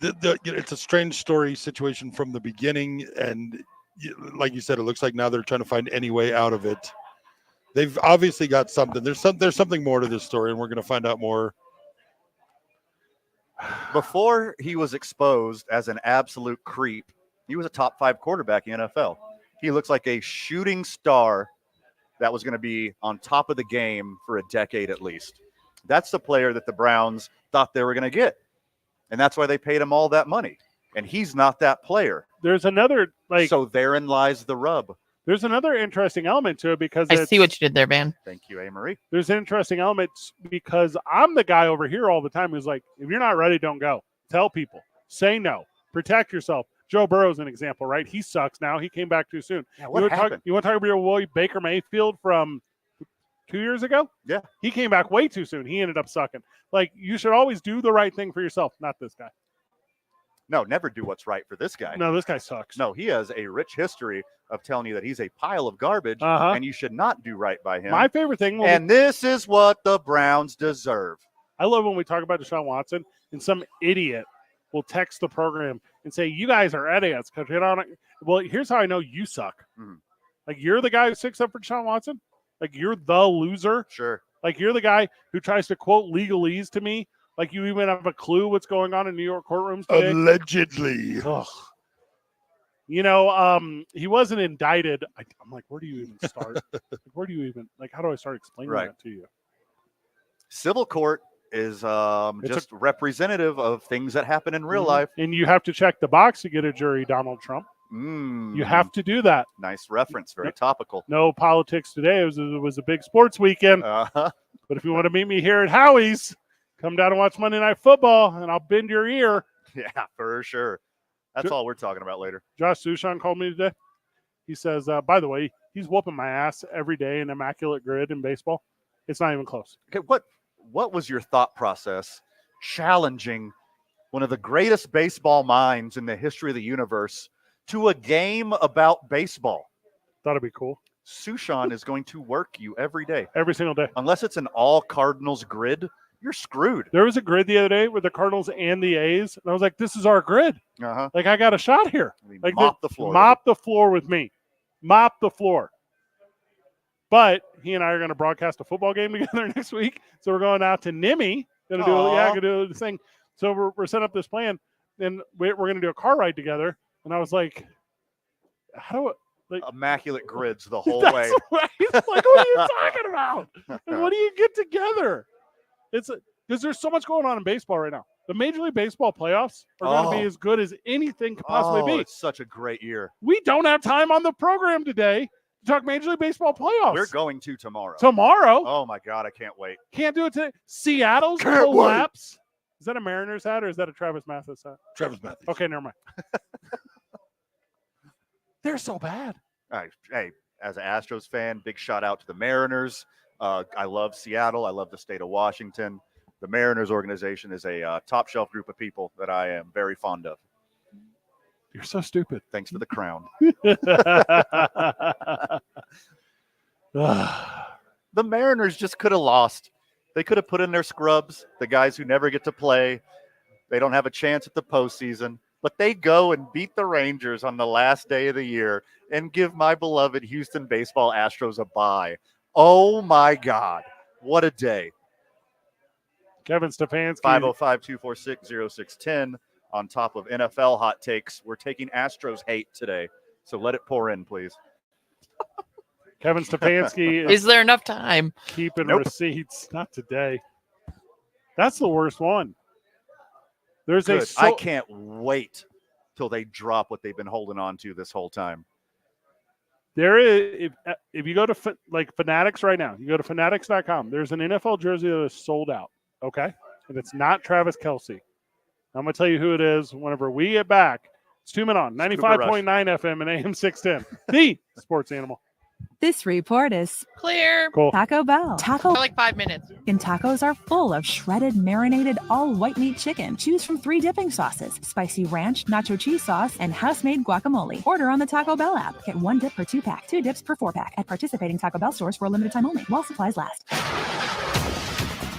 It's a strange story situation from the beginning. And like you said, it looks like now they're trying to find any way out of it. They've obviously got something. There's something more to this story, and we're going to find out more. Before he was exposed as an absolute creep, he was a top 5 quarterback in the NFL. He looks like a shooting star that was going to be on top of the game for a decade at least. That's the player that the Browns thought they were going to get. And that's why they paid him all that money. And he's not that player. There's another, so therein lies the rub. There's another interesting element to it because I see what you did there, man. Thank you, A-Marie. There's an interesting element because I'm the guy over here all the time who's like, if you're not ready, don't go. Tell people. Say no. Protect yourself. Joe Burrow's an example, right? He sucks now. He came back too soon. Yeah, what happened? You want to talk about your boy Baker Mayfield from 2 years ago? Yeah. He came back way too soon. He ended up sucking. Like, you should always do the right thing for yourself, not this guy. No, never do what's right for this guy. No, this guy sucks. No, he has a rich history of telling you that he's a pile of garbage and you should not do right by him. My favorite thing. This is what the Browns deserve. I love when we talk about Deshaun Watson and some idiot will text the program and say, you guys are idiots. Well, here's how I know you suck. Mm-hmm. Like, you're the guy who sticks up for Deshaun Watson. Like, you're the loser. Sure. Like, you're the guy who tries to quote legalese to me. Like, you even have a clue what's going on in New York courtrooms today. Allegedly. Ugh. You know, he wasn't indicted. I'm like, where do you even start? Where do you even, like, how do I start explaining that to you? Civil court is just representative of things that happen in real life. And you have to check the box to get a jury, Donald Trump. You have to do that. Nice reference. Very topical. No politics today. It was a big sports weekend. But if you want to meet me here at Howie's, come down and watch Monday Night Football, and I'll bend your ear. Yeah, for sure. That's all we're talking about later. Josh Sushan called me today. He says, by the way, he's whooping my ass every day in immaculate grid in baseball. It's not even close. Okay, what was your thought process challenging one of the greatest baseball minds in the history of the universe to a game about baseball? Thought it'd be cool. Sushan is going to work you every day. Every single day. Unless it's an all Cardinals grid, you're screwed. There was a grid the other day with the Cardinals and the A's, and I was like, this is our grid. Like, I got a shot here. Like, mop the floor. Mop the floor with me. Mop the floor. But he and I are going to broadcast a football game together next week. So we're going out to Nimi. Going to do the thing. So we're setting up this plan, and we're going to do a car ride together. And I was like, how do I, like, immaculate grids the whole way. Right? Like, what are you talking about? And what do you get together? It's because there's so much going on in baseball right now. The Major League Baseball playoffs are going to be as good as anything could possibly be. It's such a great year. We don't have time on the program today to talk Major League Baseball playoffs. We're going to tomorrow. Tomorrow? Oh, my God. I can't wait. Can't do it today. Seattle's collapse. Is that a Mariners hat or is that a Travis Mathis hat? Travis Mathis. Okay, never mind. They're so bad. All right. Hey, as an Astros fan, big shout out to the Mariners. I love Seattle. I love the state of Washington. The Mariners organization is a top shelf group of people that I am very fond of. You're so stupid. Thanks for the crown. The Mariners just could have lost. They could have put in their scrubs, the guys who never get to play. They don't have a chance at the postseason. But they go and beat the Rangers on the last day of the year and give my beloved Houston baseball Astros a bye. Oh, my God. What a day. Kevin Stefanski. 505-246-0610 on top of NFL hot takes. We're taking Astros hate today, so let it pour in, please. Kevin Stefanski. Is there enough time? Keeping receipts. Not today. That's the worst one. There's I can't wait till they drop what they've been holding on to this whole time. There is, if you go to Fanatics right now, you go to fanatics.com, there's an NFL jersey that is sold out, okay? And it's not Travis Kelce. I'm going to tell you who it is whenever we get back. It's 2 Men On, 95.9 FM and AM 610, the sports animal. This report is clear. Cool. Taco Bell. For like 5 minutes. And tacos are full of shredded, marinated, all white meat chicken. Choose from 3 dipping sauces: spicy ranch, nacho cheese sauce, and house-made guacamole. Order on the Taco Bell app. Get 1 dip per 2-pack, 2 dips per 4-pack at participating Taco Bell stores for a limited time only, while supplies last.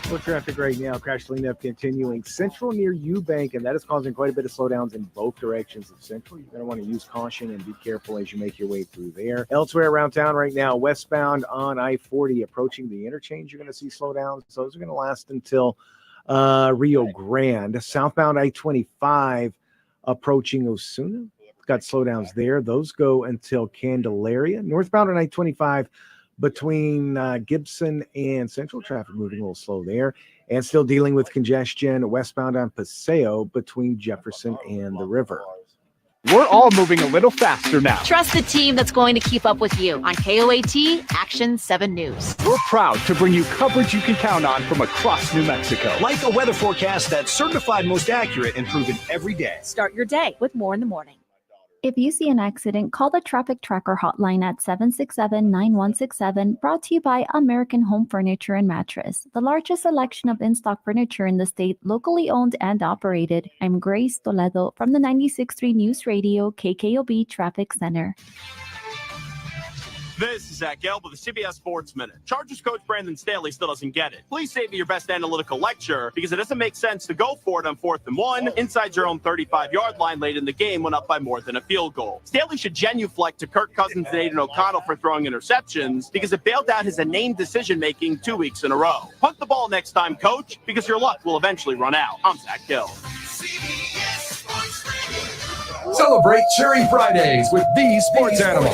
Slow traffic right now. Crash cleanup continuing. Central near Eubank, and that is causing quite a bit of slowdowns in both directions of Central. You're going to want to use caution and be careful as you make your way through there. Elsewhere around town right now, westbound on I-40 approaching the interchange, you're going to see slowdowns. Those are going to last until Rio Grande. Southbound I-25 approaching Osuna. Got slowdowns there. Those go until Candelaria. Northbound on I-25 between Gibson and Central. Traffic moving a little slow there. And still dealing with congestion westbound on Paseo between Jefferson and the river. We're all moving a little faster now. Trust the team that's going to keep up with you on KOAT Action 7 News. We're proud to bring you coverage you can count on from across New Mexico. Like a weather forecast that's certified most accurate and proven every day. Start your day with More in the Morning. If you see an accident, call the Traffic Tracker hotline at 767-9167, brought to you by American Home Furniture and Mattress, the largest selection of in-stock furniture in the state, locally owned and operated. I'm Grace Toledo from the 96.3 News Radio KKOB Traffic Center. This is Zach Gelb with the CBS Sports Minute. Chargers coach Brandon Staley still doesn't get it. Please save me your best analytical lecture because it doesn't make sense to go for it on 4th and 1 inside your own 35-yard line late in the game when up by more than a field goal. Staley should genuflect to Kirk Cousins and Aiden O'Connell for throwing interceptions because it bailed out his inane decision-making 2 weeks in a row. Punt the ball next time, coach, because your luck will eventually run out. I'm Zach Gelb. Celebrate Cherry Fridays with the Sports Animal.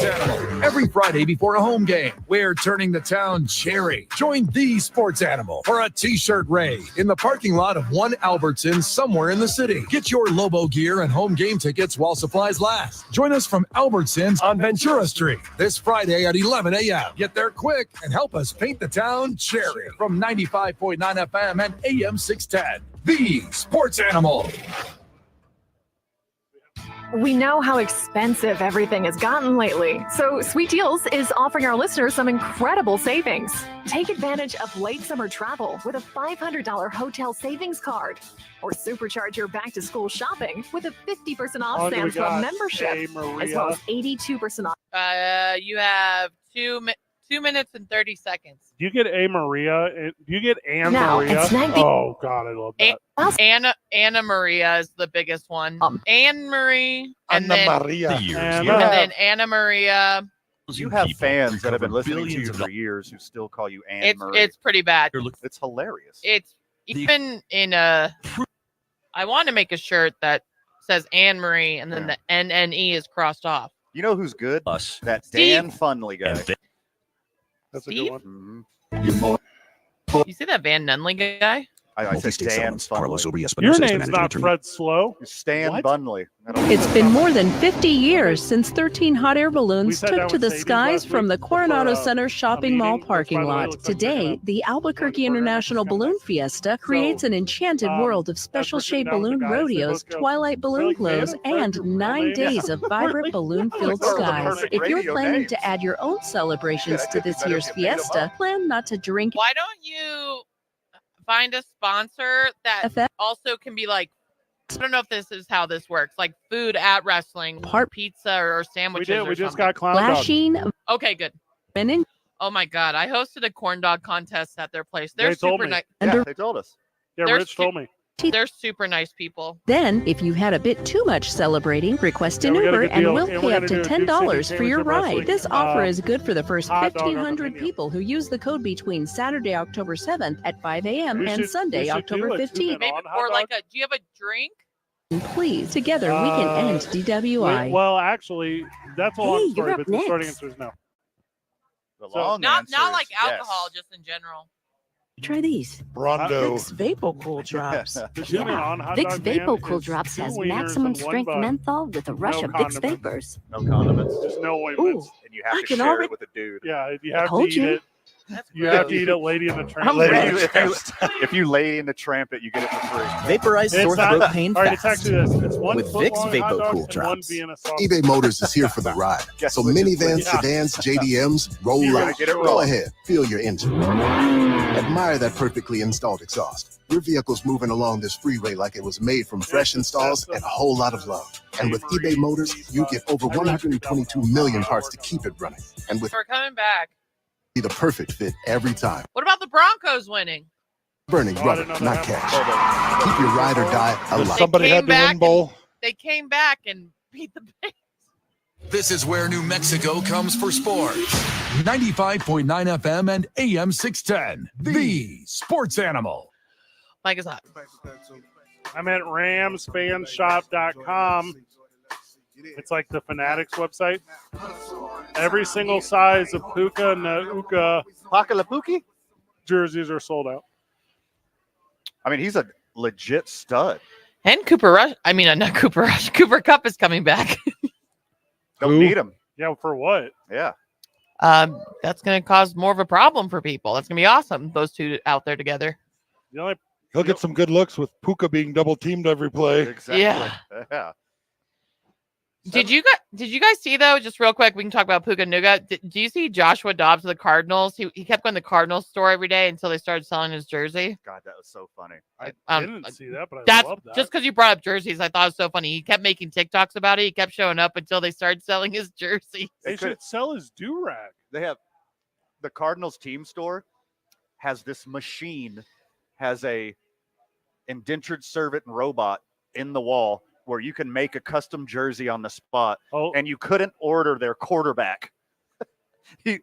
Every Friday before a home game, we're turning the town cherry. Join the Sports Animal for a t-shirt raid in the parking lot of one Albertsons somewhere in the city. Get your Lobo gear and home game tickets while supplies last. Join us from Albertsons on Ventura Street this Friday at 11 a.m. Get there quick and help us paint the town cherry from 95.9 FM and AM 610. The Sports Animal. We know how expensive everything has gotten lately, so Sweet Deals is offering our listeners some incredible savings. Take advantage of late summer travel with a $500 hotel savings card, or supercharge your back-to-school shopping with a 50% off Sam's Club membership, as well as 82% off. You have 2 minutes and 30 seconds. Do you get A Maria? Do you get Anne No, Maria? it's not- Oh God, I love that. Anna Maria is the biggest one. Anne Marie, and Anna then Maria. and then Anna Maria. You have fans that have been listening to you for years who still call you Anne Marie. It's pretty bad. It's hilarious. It's even in a. I want to make a shirt that says Anne Marie and then the NNE is crossed off. You know who's good? Us. That Steve. Dan Funley guy. That's a Steve? good one. You see that Van Nunley guy? I said Dan Funley. Your name's not Fred Slow. Stan What? Bunley. It's been more than 50 years since 13 hot air We balloons sat down took to with the Sadie skies last from the week Coronado for, Center shopping mall meeting, which, parking by the way, lot. looks like they're Today, gonna the Albuquerque International Balloon Fiesta creates an enchanted world of special shaped balloon rodeos, twilight balloon glows, and 9 days of vibrant balloon filled skies. If you're planning to add your own celebrations to this year's fiesta, plan not to drink. Why don't you find a sponsor that also can be like, I don't know if this is how this works, like food at wrestling, pizza or sandwiches. We did. or We just something. got clown dog. Flashing. Okay, good. Oh my God, I hosted a corn dog contest at their place. They're They told super me. nice. Yeah, they told us. Yeah, They're Rich told me. They're super nice people. Then, if you had a bit too much celebrating, request an Yeah, we got a Uber good and deal. we'll And pay we're up to gonna do a $10 City for your Championship ride. Wrestling, This offer is good for the first hot dog on the 1,500 menu. people who use the code between Saturday, October 7th at 5 a.m. We and should- Sunday, we should October do a 15th. Maybe, hot or dog? like do you have a drink? Please, together we can end DWI. Well, actually, that's a Hey, long you're story, up but the short next. answer is no. The So- long Not answer like is yes. alcohol, just in general. Try these. Brondo. Vicks Vapor Cool Drops. Just zoom in on Hot Vicks Dog Man Vapor Cool is Drops 2 has wieners maximum and 1 strength bun. menthol with a rush No of Vicks condiments. Vapors. No condiments. Just no Ooh, ointments. And you have I to can share already- it with a dude. Yeah, you have to told eat you. it. You have to eat it, Lady in the Tramp. I'm If ready. you, if you lay in the tramp it, you get it for free. Vaporized It's sore not- throat pain all right, it's fast. actually this. It's 1 With foot Vicks long Vapor hot dogs Cool and 1 Drops. Vienna sausage. eBay Motors is here for the ride. Guess So which is minivans, which. sedans, JDMs, roll You're gonna out. get it Go wrong. ahead, feel your engine. Admire that perfectly installed exhaust. Your vehicle's moving along this freeway like it was made from fresh installs and a whole lot of love. And with eBay Motors, you get over 122 million parts to keep it running. And with We're coming back. be the perfect fit every time. What about the Broncos winning? Burning rubber, not cash. Keep your ride or die alive. Somebody had to win bowl. They came back and beat the Bears. This is where New Mexico comes for sports. 95.9 FM and AM 610. The Sports Animal. Mike is hot. I'm at ramsfanshop.com. It's like the Fanatics website. Every single size of Puka Nauka Pakalapuki jerseys are sold out. I mean, he's a legit stud. And Cooper Rush. I mean, not Cooper Rush. Cooper Cup is coming back. Don't need him. Yeah, for what? Yeah. That's going to cause more of a problem for people. That's going to be awesome. Those two out there together. He'll get some good looks with Puka being double teamed every play. Exactly. Yeah. Did you guys see though? Just real quick, we can talk about Puka Nuga. Do you see Joshua Dobbs of the Cardinals? He kept going to the Cardinals store every day until they started selling his jersey. God, that was so funny. I didn't see that, but I love that. Just because you brought up jerseys, I thought it was so funny. He kept making TikToks about it. He kept showing up until they started selling his jersey. They should sell his do-rag. They have the Cardinals team store has this machine, has a indentured servant robot in the wall where you can make a custom jersey on the spot, and you couldn't order their quarterback. They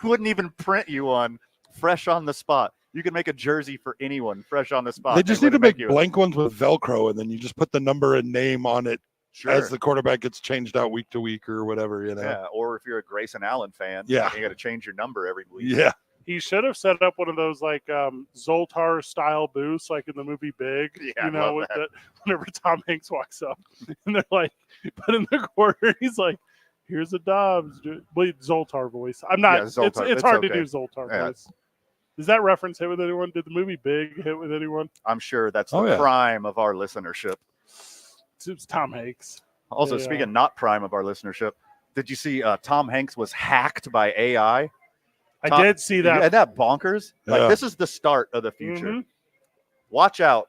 wouldn't even print you one fresh on the spot. You can make a jersey for anyone fresh on the spot. They just need to make blank ones with Velcro, and then you just put the number and name on it as the quarterback gets changed out week to week or whatever, you know. Yeah, or if you're a Grayson Allen fan, you got to change your number every week. Yeah. He should have set up one of those like Zoltar style booths, like in the movie Big. Yeah, you know, with whenever Tom Hanks walks up, and they're like, but in the corner, he's like, "Here's a Dobbs." Wait, Zoltar voice. I'm not. Yeah, Zoltar. It's hard to do Zoltar voice. Does that reference hit with anyone? Did the movie Big hit with anyone? I'm sure that's the prime of our listenership. It's Tom Hanks. Also, speaking not prime of our listenership, did you see Tom Hanks was hacked by AI? I did see that. Isn't that bonkers? Yeah. Like, this is the start of the future. Mm-hmm. Watch out,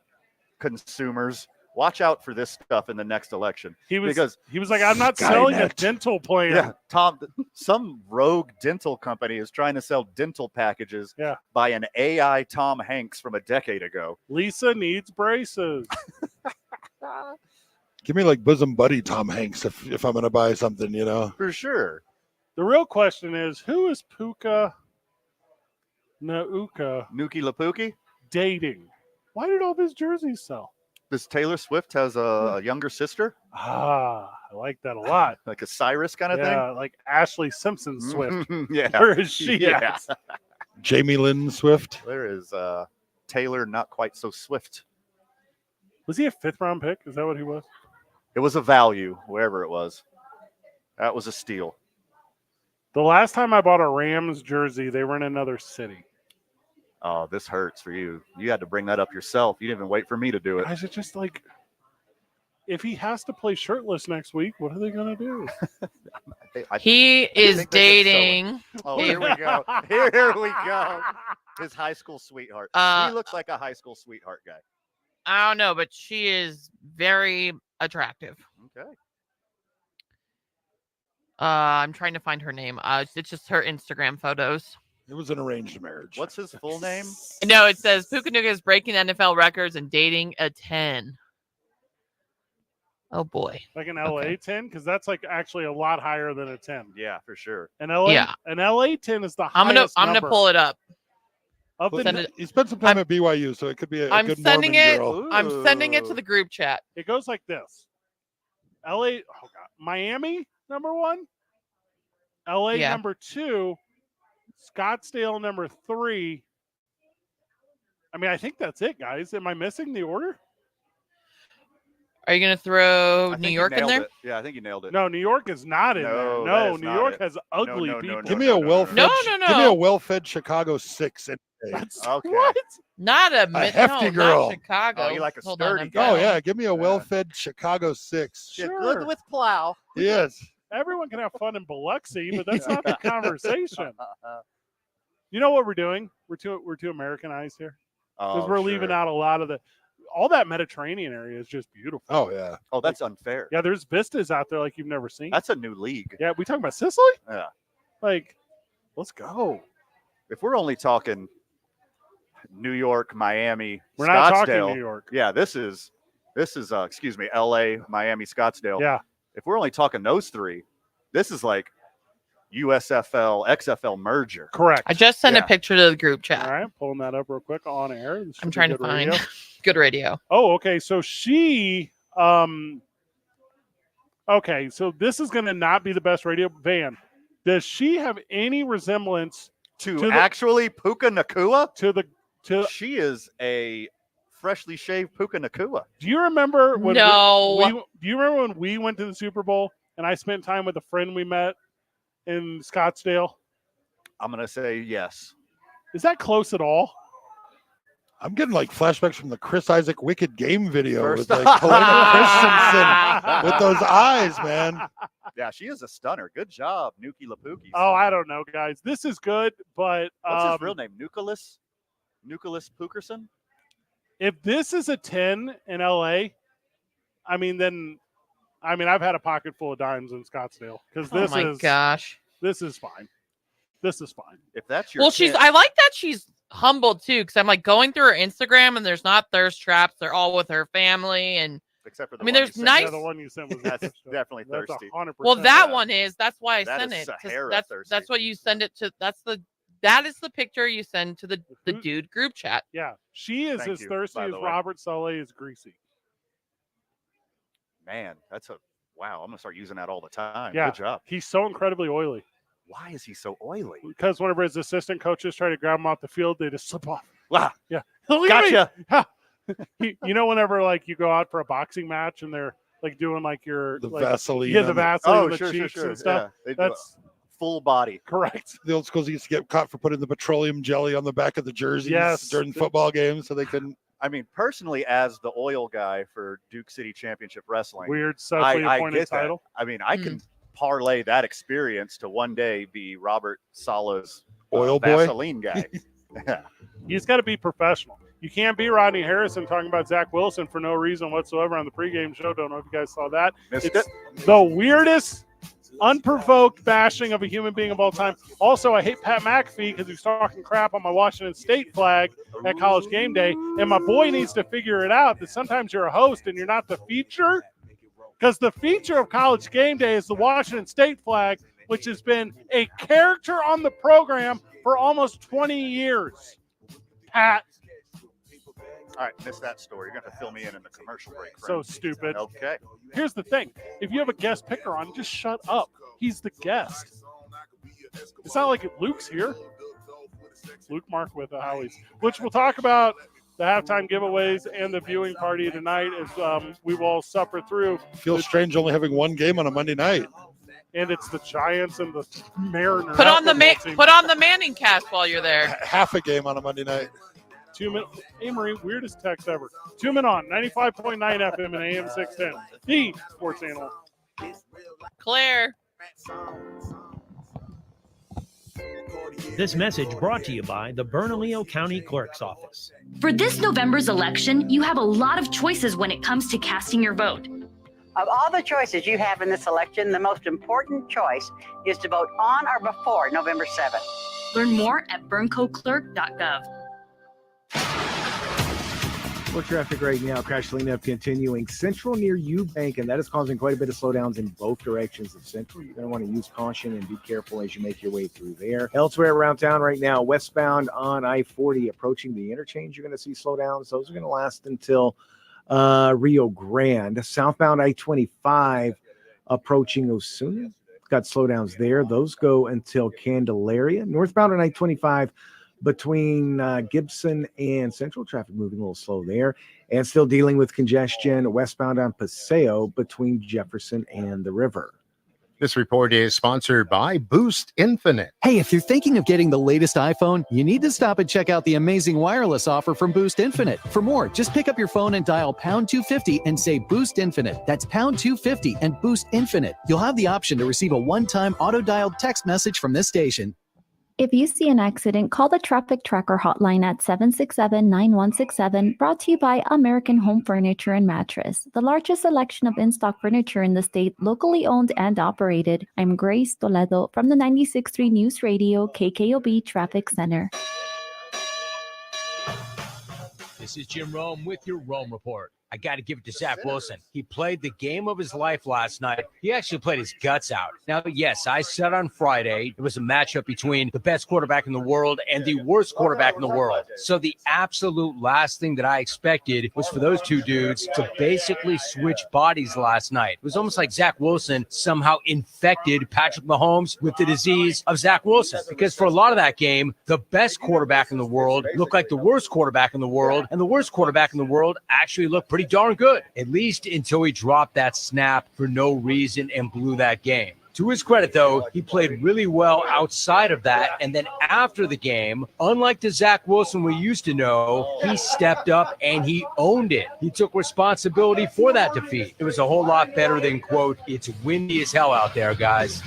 consumers. Watch out for this stuff in the next election. He was like, I'm not selling a dental plan. Yeah, Tom, some rogue dental company is trying to sell dental packages by an AI Tom Hanks from a decade ago. Lisa needs braces. Give me like bosom buddy Tom Hanks if I'm going to buy something, you know. For sure. The real question is, who is Puka Nauka Nuki Lapuki dating? Why did all of his jerseys sell? Because Taylor Swift has a younger sister. I like that a lot. Like a Cyrus kind of thing? Yeah, like Ashley Simpson Swift. Yeah. Where is she at? Jamie Lynn Swift. There is Taylor not quite so swift. Was he a 5th-round pick? Is that what he was? It was a value, wherever it was. That was a steal. The last time I bought a Rams jersey, they were in another city. Oh, this hurts for you. You had to bring that up yourself. You didn't even wait for me to do it. Guys, it's just like, if he has to play shirtless next week, what are they going to do? He is dating. Oh, here we go. Here we go. His high school sweetheart. He looks like a high school sweetheart guy. I don't know, but she is very attractive. Okay. I'm trying to find her name. It's just her Instagram photos. It was an arranged marriage. What's his full name? No, it says Puka Nuga is breaking NFL records and dating a 10. Oh boy. Like an LA 10? Because that's like actually a lot higher than a 10. Yeah, for sure. An LA 10 is the highest I'm gonna pull it up. He spent some time at BYU, so it could be a good Mormon girl. I'm sending it to the group chat. It goes like this. Miami, number 1. LA, number 2. Scottsdale, number 3. I mean, I think that's it, guys. Am I missing the order? Are you going to throw New York in there? It. Yeah, I think you nailed it. No, New York is not in there. No, New York has ugly people. Give me a well-fed. Give me a well-fed Chicago 6. That's okay. What? Not a hefty girl. Not Chicago. Oh, you like a sturdy guy. Oh yeah, give me a well-fed Chicago 6. Sure. Good with plow. Yes. Everyone can have fun in Biloxi, but that's not the conversation. You know what we're doing? We're too Americanized here because we're leaving out a lot of all that Mediterranean area is just beautiful. Oh yeah. Oh, that's unfair. Yeah, there's vistas out there like you've never seen. That's a new league. Yeah, we talking about Sicily? Yeah. Like, let's go. If we're only talking New York, Miami, we're Scottsdale, not talking New York. Yeah, this is excuse me, LA, Miami, Scottsdale. Yeah. If we're only talking those 3, this is like USFL, XFL merger. Correct. I just sent a picture to the group chat. All right, pulling that up real quick on air. I'm trying to find radio. good radio. Oh, okay. So she Okay, so this is going to not be the best radio. Van, does she have any resemblance to actually Puka Nacua? To she is a freshly shaved Puka Nacua. Do you remember when No. do you remember when we went to the Super Bowl and I spent time with a friend we met in Scottsdale? I'm going to say yes. Is that close at all? I'm getting like flashbacks from the Chris Isaac Wicked Game video with like Helena Christensen with those eyes, man. Yeah, she is a stunner. Good job, Nuki Lapuki. Oh, I don't know, guys. This is good, but what's his real name? Nucleus Pukerson? If this is a 10 in LA, I've had a pocket full of dimes in Scottsdale because this this is fine. This is fine. If that's your I like that she's humbled too, because I'm like going through her Instagram and there's not thirst traps. They're all with her family, and except for the there's nice. Yeah, the one you sent was that's definitely thirsty. 100%. Well, that one is. That's why I That sent is it. Sahara That's what you send it to. That is the picture you send to the dude group chat. Yeah, she is as thirsty as Robert Saleh is greasy. Man, wow. I'm gonna start using that all the time. Yeah, good job. He's so incredibly oily. Why is he so oily? Because whenever his assistant coaches try to grab him off the field, they just slip off. Wow. Yeah. Gotcha. You know, whenever like you go out for a boxing match and they're like doing like The like, Vaseline. Yeah, the Vaseline on the sure, cheeks sure. and stuff. Yeah, That's full body. Correct. The old schools used to get caught for putting the petroleum jelly on the back of the jerseys during football games so they couldn't. I mean, personally, as the oil guy for Duke City Championship Wrestling, weird socially appointed get that. title. I mean, I can parlay that experience to one day be Robert Saleh's oil boy Vaseline guy. He's got to be professional. You can't be Rodney Harrison talking about Zach Wilson for no reason whatsoever on the pregame show. Don't know if you guys saw that. It's the weirdest, unprovoked bashing of a human being of all time. Also, I hate Pat McAfee because he's talking crap on my Washington State flag at College Game Day. And my boy needs to figure it out that sometimes you're a host and you're not the feature. Because the feature of College Game Day is the Washington State flag, which has been a character on the program for almost 20 years. Pat. All right, missed that story. You're going to have to fill me in the commercial break. So stupid. Okay. Here's the thing. If you have a guest picker on, just shut up. He's the guest. It's not like Luke's here. Luke Mark with the Howies, which we'll talk about the halftime giveaways and the viewing party tonight as we will suffer through. Feels strange only having one game on a Monday night. And it's the Giants and the Mariners. Put on the Manning cast while you're there. Half a game on a Monday night. 2 minutes. Hey, Marie, weirdest text ever. 2 minutes on 95.9 FM and AM 610. The Sports Animal. Claire. This message brought to you by the Bernalillo County Clerk's Office. For this November's election, you have a lot of choices when it comes to casting your vote. Of all the choices you have in this election, the most important choice is to vote on or before November 7th. Learn more at berncoclerk.gov. More traffic right now. Crash cleanup continuing. Central near Eubank, and that is causing quite a bit of slowdowns in both directions of Central. You're going to want to use caution and be careful as you make your way through there. Elsewhere around town right now, westbound on I-40 approaching the interchange, you're going to see slowdowns. Those are going to last until Rio Grande. Southbound I-25 approaching Osuna. Got slowdowns there. Those go until Candelaria. Northbound on I-25 between Gibson and Central, traffic moving a little slow there, and still dealing with congestion westbound on Paseo between Jefferson and the river. This report is sponsored by Boost Infinite. Hey, if you're thinking of getting the latest iPhone, you need to stop and check out the amazing wireless offer from Boost Infinite. For more, just pick up your phone and dial pound 250 and say Boost Infinite. That's pound 250 and Boost Infinite. You'll have the option to receive a one-time auto-dialed text message from this station. If you see an accident, call the Traffic Tracker hotline at 767-9167, brought to you by American Home Furniture and Mattress, the largest selection of in-stock furniture in the state, locally owned and operated. I'm Grace Toledo from the 96.3 News Radio KKOB Traffic Center. This is Jim Rome with your Rome Report. I got to give it to Zach Wilson. He played the game of his life last night. He actually played his guts out. Now, yes, I said on Friday it was a matchup between the best quarterback in the world and the worst quarterback in the world. So the absolute last thing that I expected was for those two dudes to basically switch bodies last night. It was almost like Zach Wilson somehow infected Patrick Mahomes with the disease of Zach Wilson. Because for a lot of that game, the best quarterback in the world looked like the worst quarterback in the world, and the worst quarterback in the world actually looked pretty darn good, at least until he dropped that snap for no reason and blew that game. To his credit, though, he played really well outside of that, and then after the game, unlike the Zach Wilson we used to know, he stepped up and he owned it. He took responsibility for that defeat. It was a whole lot better than, quote, "It's windy as hell out there, guys."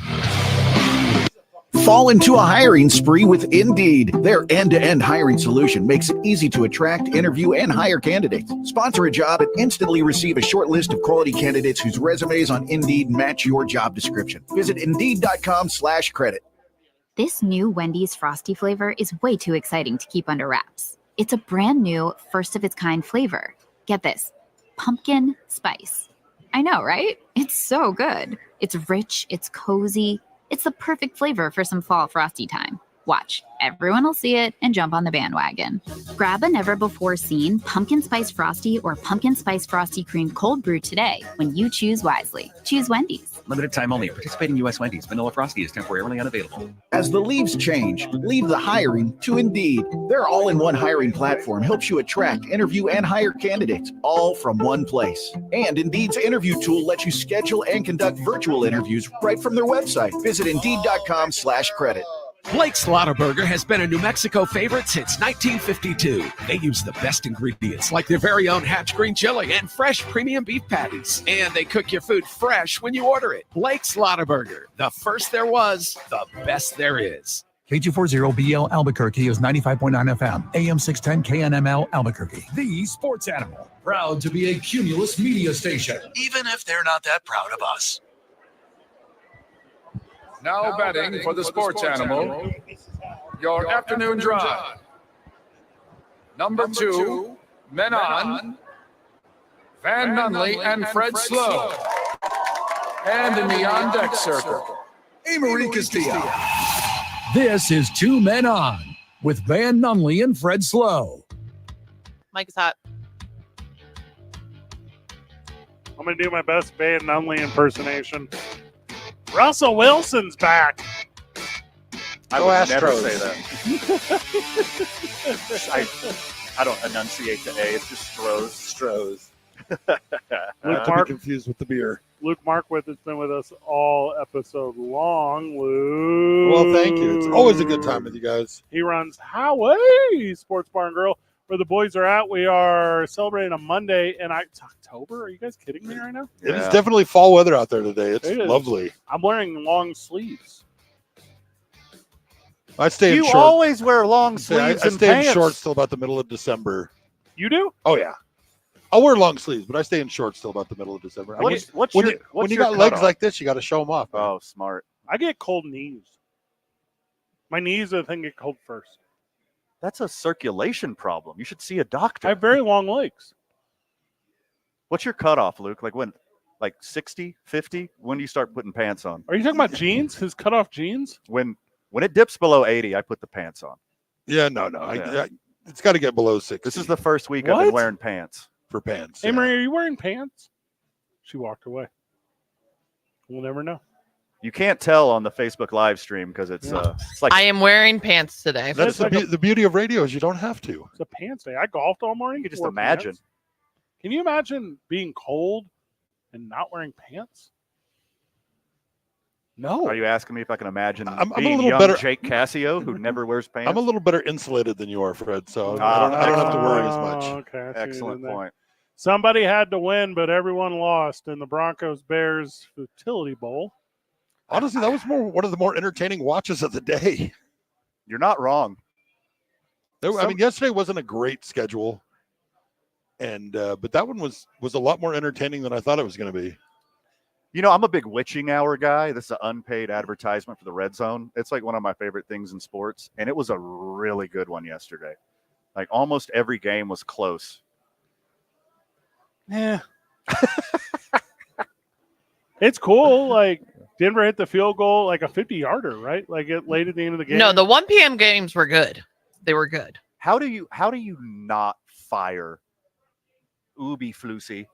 Fall into a hiring spree with Indeed. Their end-to-end hiring solution makes it easy to attract, interview, and hire candidates. Sponsor a job and instantly receive a short list of quality candidates whose resumes on Indeed match your job description. Visit Indeed.com/credit. This new Wendy's Frosty flavor is way too exciting to keep under wraps. It's a brand new, first-of-its-kind flavor. Get this, pumpkin spice. I know, right? It's so good. It's rich, it's cozy. It's the perfect flavor for some fall frosty time. Watch, everyone will see it and jump on the bandwagon. Grab a never-before-seen pumpkin spice frosty or pumpkin spice frosty cream cold brew today when you choose wisely. Choose Wendy's. Limited time only. Participating U.S. Wendy's. Vanilla Frosty is temporarily unavailable. As the leaves change, leave the hiring to Indeed. Their all-in-one hiring platform helps you attract, interview, and hire candidates, all from one place. And Indeed's interview tool lets you schedule and conduct virtual interviews right from their website. Visit Indeed.com/credit. Blake's Slaughterburger has been a New Mexico favorite since 1952. They use the best ingredients like their very own Hatch green chili and fresh premium beef patties. And they cook your food fresh when you order it. Blake's Slaughterburger, the first there was, the best there is. K240BL Albuquerque is 95.9 FM, AM 610 KNML Albuquerque. The sports animal. Proud to be a Cumulus media station, even if they're not that proud of us. Now betting for the sports animal, your afternoon drive. Number 2, Men On, Van Nunley and Fred Slow. And in the on-deck circle, Amory Castillo. This is Two Men On with Van Nunley and Fred Slow. Mike is hot. I'm going to do my best Van Nunley impersonation. Russell Wilson's back. I would never say that. I don't enunciate the A. It's just Strohs. Not to be confused with the beer. Luke Markwith has been with us all episode long. Luke. Well, thank you. It's always a good time with you guys. He runs Howie Sports Bar and Grill, where the boys are at. We are celebrating a Monday, and it's October. Are you guys kidding me right now? It is definitely fall weather out there today. It's lovely. I'm wearing long sleeves. I stay in You shorts. always wear long sleeves I and stay pants. in shorts till about the middle of December. You do? Oh, yeah. I'll wear long sleeves, but I stay in shorts till about the middle of December. When you got legs like this, you got to show them off. Man. Oh, smart. I get cold knees. My knees are the thing get cold first. That's a circulation problem. You should see a doctor. I have very long legs. What's your cutoff, Luke? Like when? Like 60, 50? When do you start putting pants on? Are you talking about jeans? His cutoff jeans? When it dips below 80, I put the pants on. Yeah, no. It's got to get below 60. This is the first week I've been wearing pants. For pants. Hey, Marie, are you wearing pants? She walked away. We'll never know. You can't tell on the Facebook live stream because it's like I am wearing pants today. That's the beauty of radio is you don't have to. It's a pants day. I golfed all morning. You can just imagine. Pants. Can you imagine being cold and not wearing pants? No. Are you asking me if I can imagine I'm being a little young better. Jake Cassio who never wears pants? I'm a little better insulated than you are, Fred, so I don't have to worry as much. Okay, excellent point. Somebody had to win, but everyone lost in the Broncos-Bears Futility Bowl. Honestly, that was one of the more entertaining watches of the day. You're not wrong. Yesterday wasn't a great schedule, and but that one was a lot more entertaining than I thought it was going to be. You know, I'm a big witching hour guy. This is an unpaid advertisement for the Red Zone. It's like one of my favorite things in sports, and it was a really good one yesterday. Like almost every game was close. Yeah. It's cool. Like Denver hit the field goal, like a 50-yarder, right? Like it late at the end of the game. No, the 1 p.m. games were good. They were good. How do you not fire Ubi Flusy,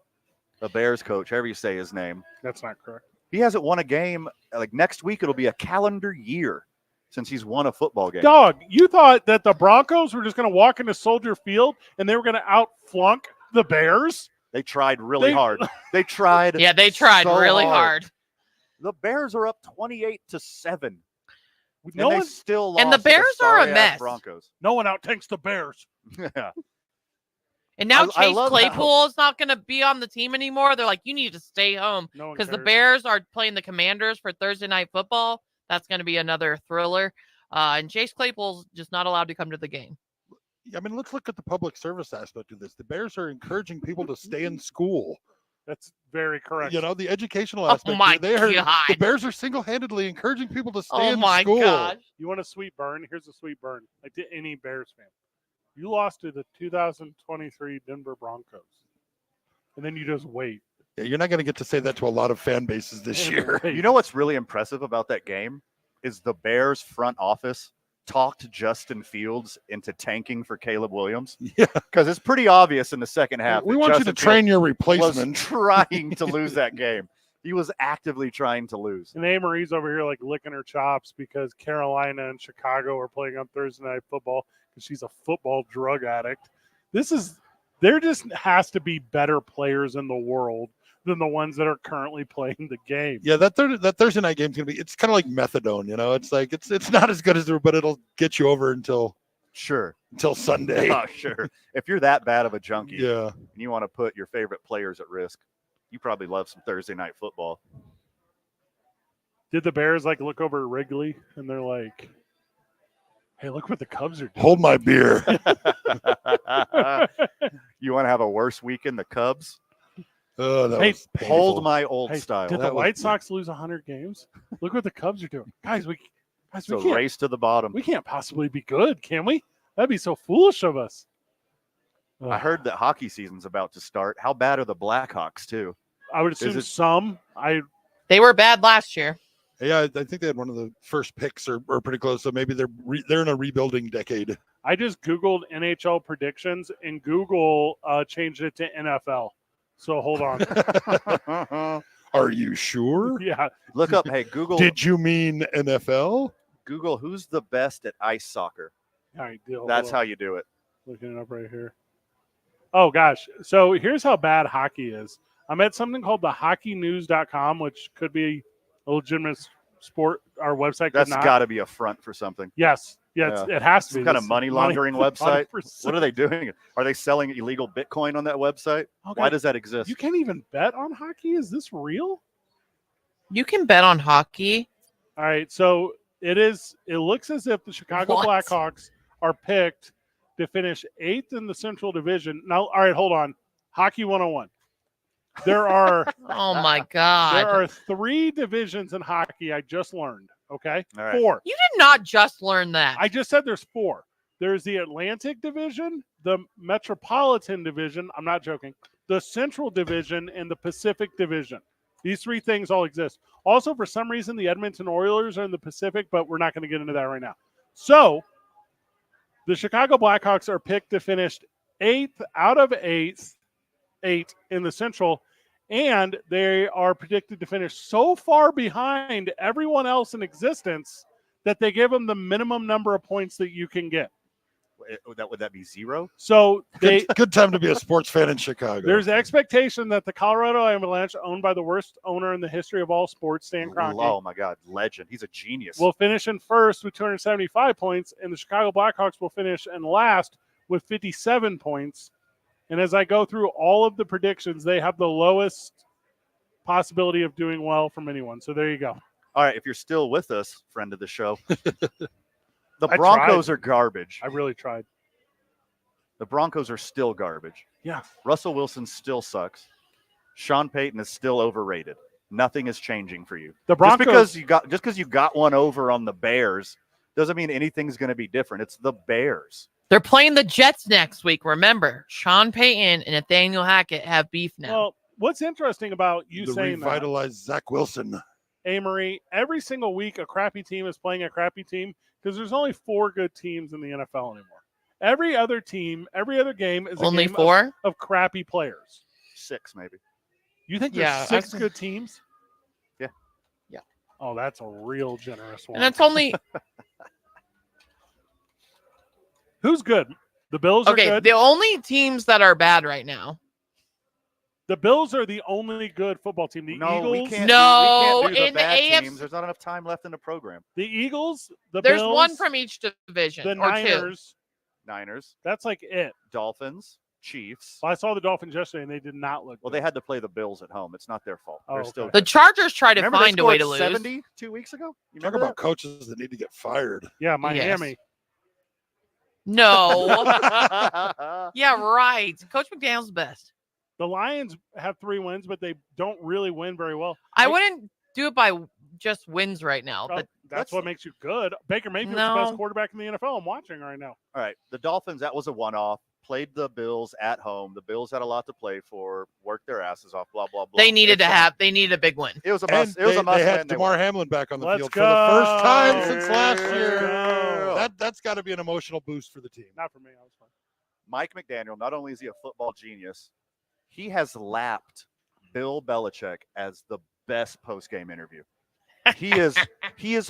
the Bears coach, however you say his name? That's not correct. He hasn't won a game. Like next week, it'll be a calendar year since he's won a football game. Dog, you thought that the Broncos were just going to walk into Soldier Field and they were going to outflunk the Bears? They tried really hard. They tried. Yeah, they tried so really hard. The Bears are up 28-7. No and one they still lost. And the to Bears are a sorry-ass mess. Broncos. No one outtanks the Bears. Yeah. And now I Chase love Claypool is not going to be on the team anymore. They're like, you need to stay home No one because the cares. Bears are playing the Commanders for Thursday Night Football. That's going to be another thriller. And Chase Claypool's just not allowed to come to the game. I mean, let's look at the public service aspect of this. The Bears are encouraging people to stay in school. That's very correct. You know, the educational aspect. my The God. Bears are single-handedly encouraging people to stay Oh in my school. gosh. You want a sweet burn? Here's a sweet burn. Like to any Bears fan. You lost to the 2023 Denver Broncos. And then you just wait. Yeah, you're not going to get to say that to a lot of fan bases this year. You know what's really impressive about that game is the Bears front office talked Justin Fields into tanking for Caleb Williams. Yeah. Because it's pretty obvious in the second half. We that want you Justin to train Fields your was replacement. trying to lose that game. He was actively trying to lose. And Anne-Marie's over here like licking her chops because Carolina and Chicago are playing on Thursday Night Football because she's a football drug addict. There just has to be better players in the world than the ones that are currently playing the game. Yeah, that Thursday night game's going to be, it's kind of like methadone, you know? It's like, it's not as good as there, but it'll get you over until Sunday. Oh, sure. If you're that bad of a junkie Yeah. and you want to put your favorite players at risk, you probably love some Thursday Night Football. Did the Bears like look over at Wrigley and they're like, hey, look what the Cubs are doing. Hold my beer. You want to have a worse week in the Cubs? Oh, that Hey, was painful. Hold my old Hey, style. did That the was- White Sox lose 100 games? Look what the Cubs are doing. Guys, we It's a can't, race to the bottom. we can't possibly be good, can we? That'd be so foolish of us. I heard that hockey season's about to start. How bad are the Blackhawks, too? I would assume some. They were bad last year. Yeah, I think they had one of the first picks or pretty close. So maybe they're in a rebuilding decade. I just Googled NHL predictions and Google changed it to NFL. So hold on. Are you sure? Yeah. Look up, hey, Google. Did you mean NFL? Google who's the best at ice soccer. All right, deal. That's Hold on. how you do it. Looking it up right here. Oh, gosh. So here's how bad hockey is. I'm at something called the hockeynews.com, which could be a legitimate sport. Our website could That's not. got to be a front for something. Yes. Yeah, it has to Some be. kind This of money is laundering website. 100%. What are they doing? Are they selling illegal Bitcoin on that website? Oh, Why God. does that exist? You can't even bet on hockey? Is this real? You can bet on hockey. All right, so it looks as if the Chicago What? Blackhawks are picked to finish 8th in the Central Division. Now, all right, hold on. Hockey 101. There are Oh my God. there are 3 divisions in hockey I just learned, okay? All right. 4. You did not just learn that. I just said there's 4. There's the Atlantic Division, the Metropolitan Division, I'm not joking, the Central Division, and the Pacific Division. These 3 things all exist. Also, for some reason, the Edmonton Oilers are in the Pacific, but we're not going to get into that right now. So, the Chicago Blackhawks are picked to finish 8th out of 8 in the Central, and they are predicted to finish so far behind everyone else in existence that they give them the minimum number of points that you can get. Would that be 0? So Good time to be a sports fan in Chicago. there's expectation that the Colorado Avalanche, owned by the worst owner in the history of all sports, Stan Kroenke, Oh my God, legend! He's a genius. will finish in first with 275 points, and the Chicago Blackhawks will finish in last with 57 points. And as I go through all of the predictions, they have the lowest possibility of doing well from anyone. So there you go. All right, if you're still with us, friend of the show, the I Broncos tried. are garbage. I really tried. The Broncos are still garbage. Yeah. Russell Wilson still sucks. Sean Payton is still overrated. Nothing is changing for you. The Broncos- just because you got one over on the Bears doesn't mean anything's going to be different. It's the Bears. They're playing the Jets next week. Remember, Sean Payton and Nathaniel Hackett have beef now. Well, what's interesting about you The saying that, revitalized Zach Wilson. Amory, every single week a crappy team is playing a crappy team because there's only 4 good teams in the NFL anymore. Every other team, every other game is Only a game 4 of crappy players. 6 maybe. You think there's 6 good teams? Yeah. Yeah. Oh, that's a real generous one. And it's only who's good? The Bills are okay. good. The only teams that are bad right now. The Bills are the only good football team. The No, Eagles. we can't No, do the in the bad AFC teams. There's not enough time left in the program. The Eagles. The There's Bills, one from each division. the or Niners. Niners, That's like it. Dolphins, Chiefs. Well, I saw the Dolphins yesterday, and they did not look. Well, good. they had to play the Bills at home. It's not their fault. Oh, They're still okay. The Chargers try to Remember they find a way to scored lose. 70 2 weeks ago. You Talk remember about coaches that need to get fired. Yeah, Miami. No. Yeah, right. Coach McDaniel's the best. The Lions have 3 wins, but they don't really win very well. I wouldn't do it by just wins right now. Oh, But that's what makes you good. Baker Mayfield's No. the best quarterback in the NFL. I'm watching right now. All right, the Dolphins. That was a one-off. Played the Bills at home. The Bills had a lot to play for. Worked their asses off. Blah blah blah. they needed It's to fine. have. They needed a big win. It was a And must. It was a must. they had win. They DeMar won. Hamlin back on the Let's field go. for the first time since last Let's year. go. That's got to be an emotional boost for the team. Not for me. I was fine. Mike McDaniel. Not only is he a football genius, he has lapped Bill Belichick as the best post-game interview. He is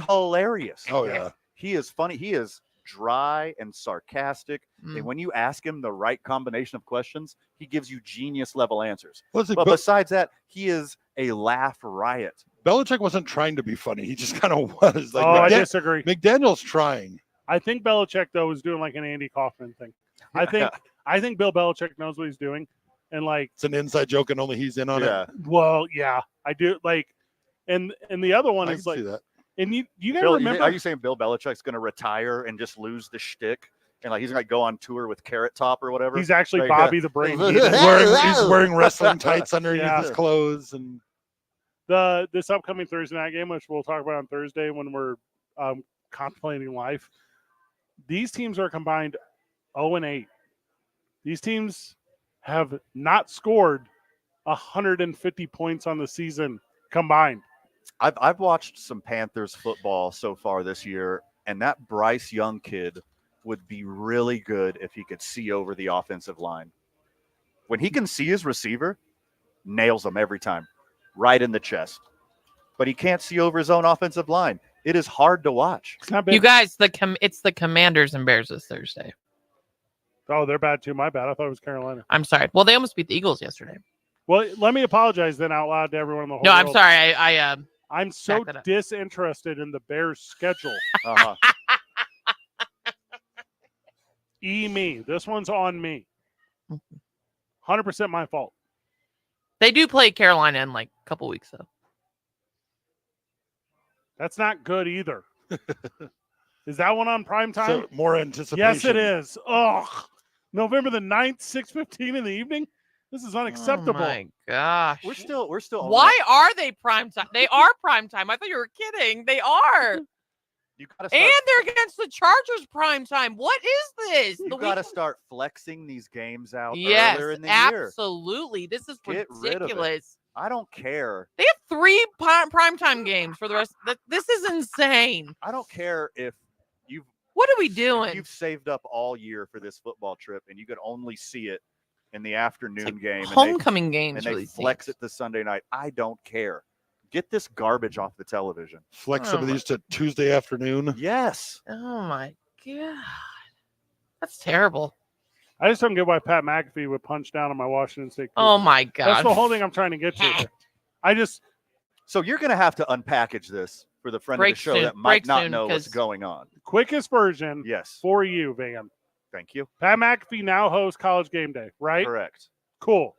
hilarious. Oh yeah. He is funny. He is dry and sarcastic. And when you ask him the right combination of questions, he gives you genius level answers. Well, it's But like, besides that, he is a laugh riot. Belichick wasn't trying to be funny. He just kind of was. Like, I disagree. McDaniel's trying. I think Belichick though is doing like an Andy Kaufman thing. I think Bill Belichick knows what he's doing, and like It's an inside joke, and only he's in on Yeah. it. well, yeah, I do like, and the other one I is can like, see that. and you guys Bill, remember? are you saying Bill Belichick's going to retire and just lose the shtick? And like he's going to go on tour with Carrot Top or whatever? He's actually Like, Bobby the Brain. He's wearing wrestling tights underneath his clothes, and This upcoming Thursday night game, which we'll talk about on Thursday when we're contemplating life. These teams are combined 0-8. These teams have not scored 150 points on the season combined. I've watched some Panthers football so far this year, and that Bryce Young kid would be really good if he could see over the offensive line. When he can see his receiver, nails him every time, right in the chest. But he can't see over his own offensive line. It is hard to watch. It's not bad. You guys, it's the Commanders and Bears this Thursday. Oh, they're bad too. My bad. I thought it was Carolina. I'm sorry. Well, they almost beat the Eagles yesterday. Well, let me apologize then out loud to everyone in the whole No, I'm world. sorry. I'm so back that up. disinterested in the Bears' schedule. Uh-huh. Me. This one's on me. 100% my fault. They do play Carolina in like a couple weeks though. That's not good either. Is that one on prime time? so more anticipation. Yes, it is. Ugh. November the 9th, 6:15 in the evening? This is unacceptable. Oh my gosh. We're still. Why are they prime time? They are prime time. I thought you were kidding. They are. You gotta start, And they're against the Chargers prime time. What is this? you The got to week- start flexing these games out Yes, earlier in the year. absolutely. This is Get rid of it. ridiculous. I don't care. They have 3 primetime games for the rest. This is insane. I don't care if you've What are we doing? you've saved up all year for this football trip and you could only see it in the afternoon game. Homecoming games. And they really flex stink. it to Sunday night. I don't care. Get this garbage off the television. Flex some of these to Tuesday afternoon. Yes. Oh my god, that's terrible. I just don't get why Pat McAfee would punch down on my Washington State. Oh Cougars. my god, That's the whole thing I'm trying to get to. Here. I just So you're going to have to unpackage this for the friend Break of the show soon. that might Break not soon, know what's 'cause- going on. quickest version Yes. for you, Van. Thank you. Pat McAfee now hosts College Game Day, right? Correct. Cool.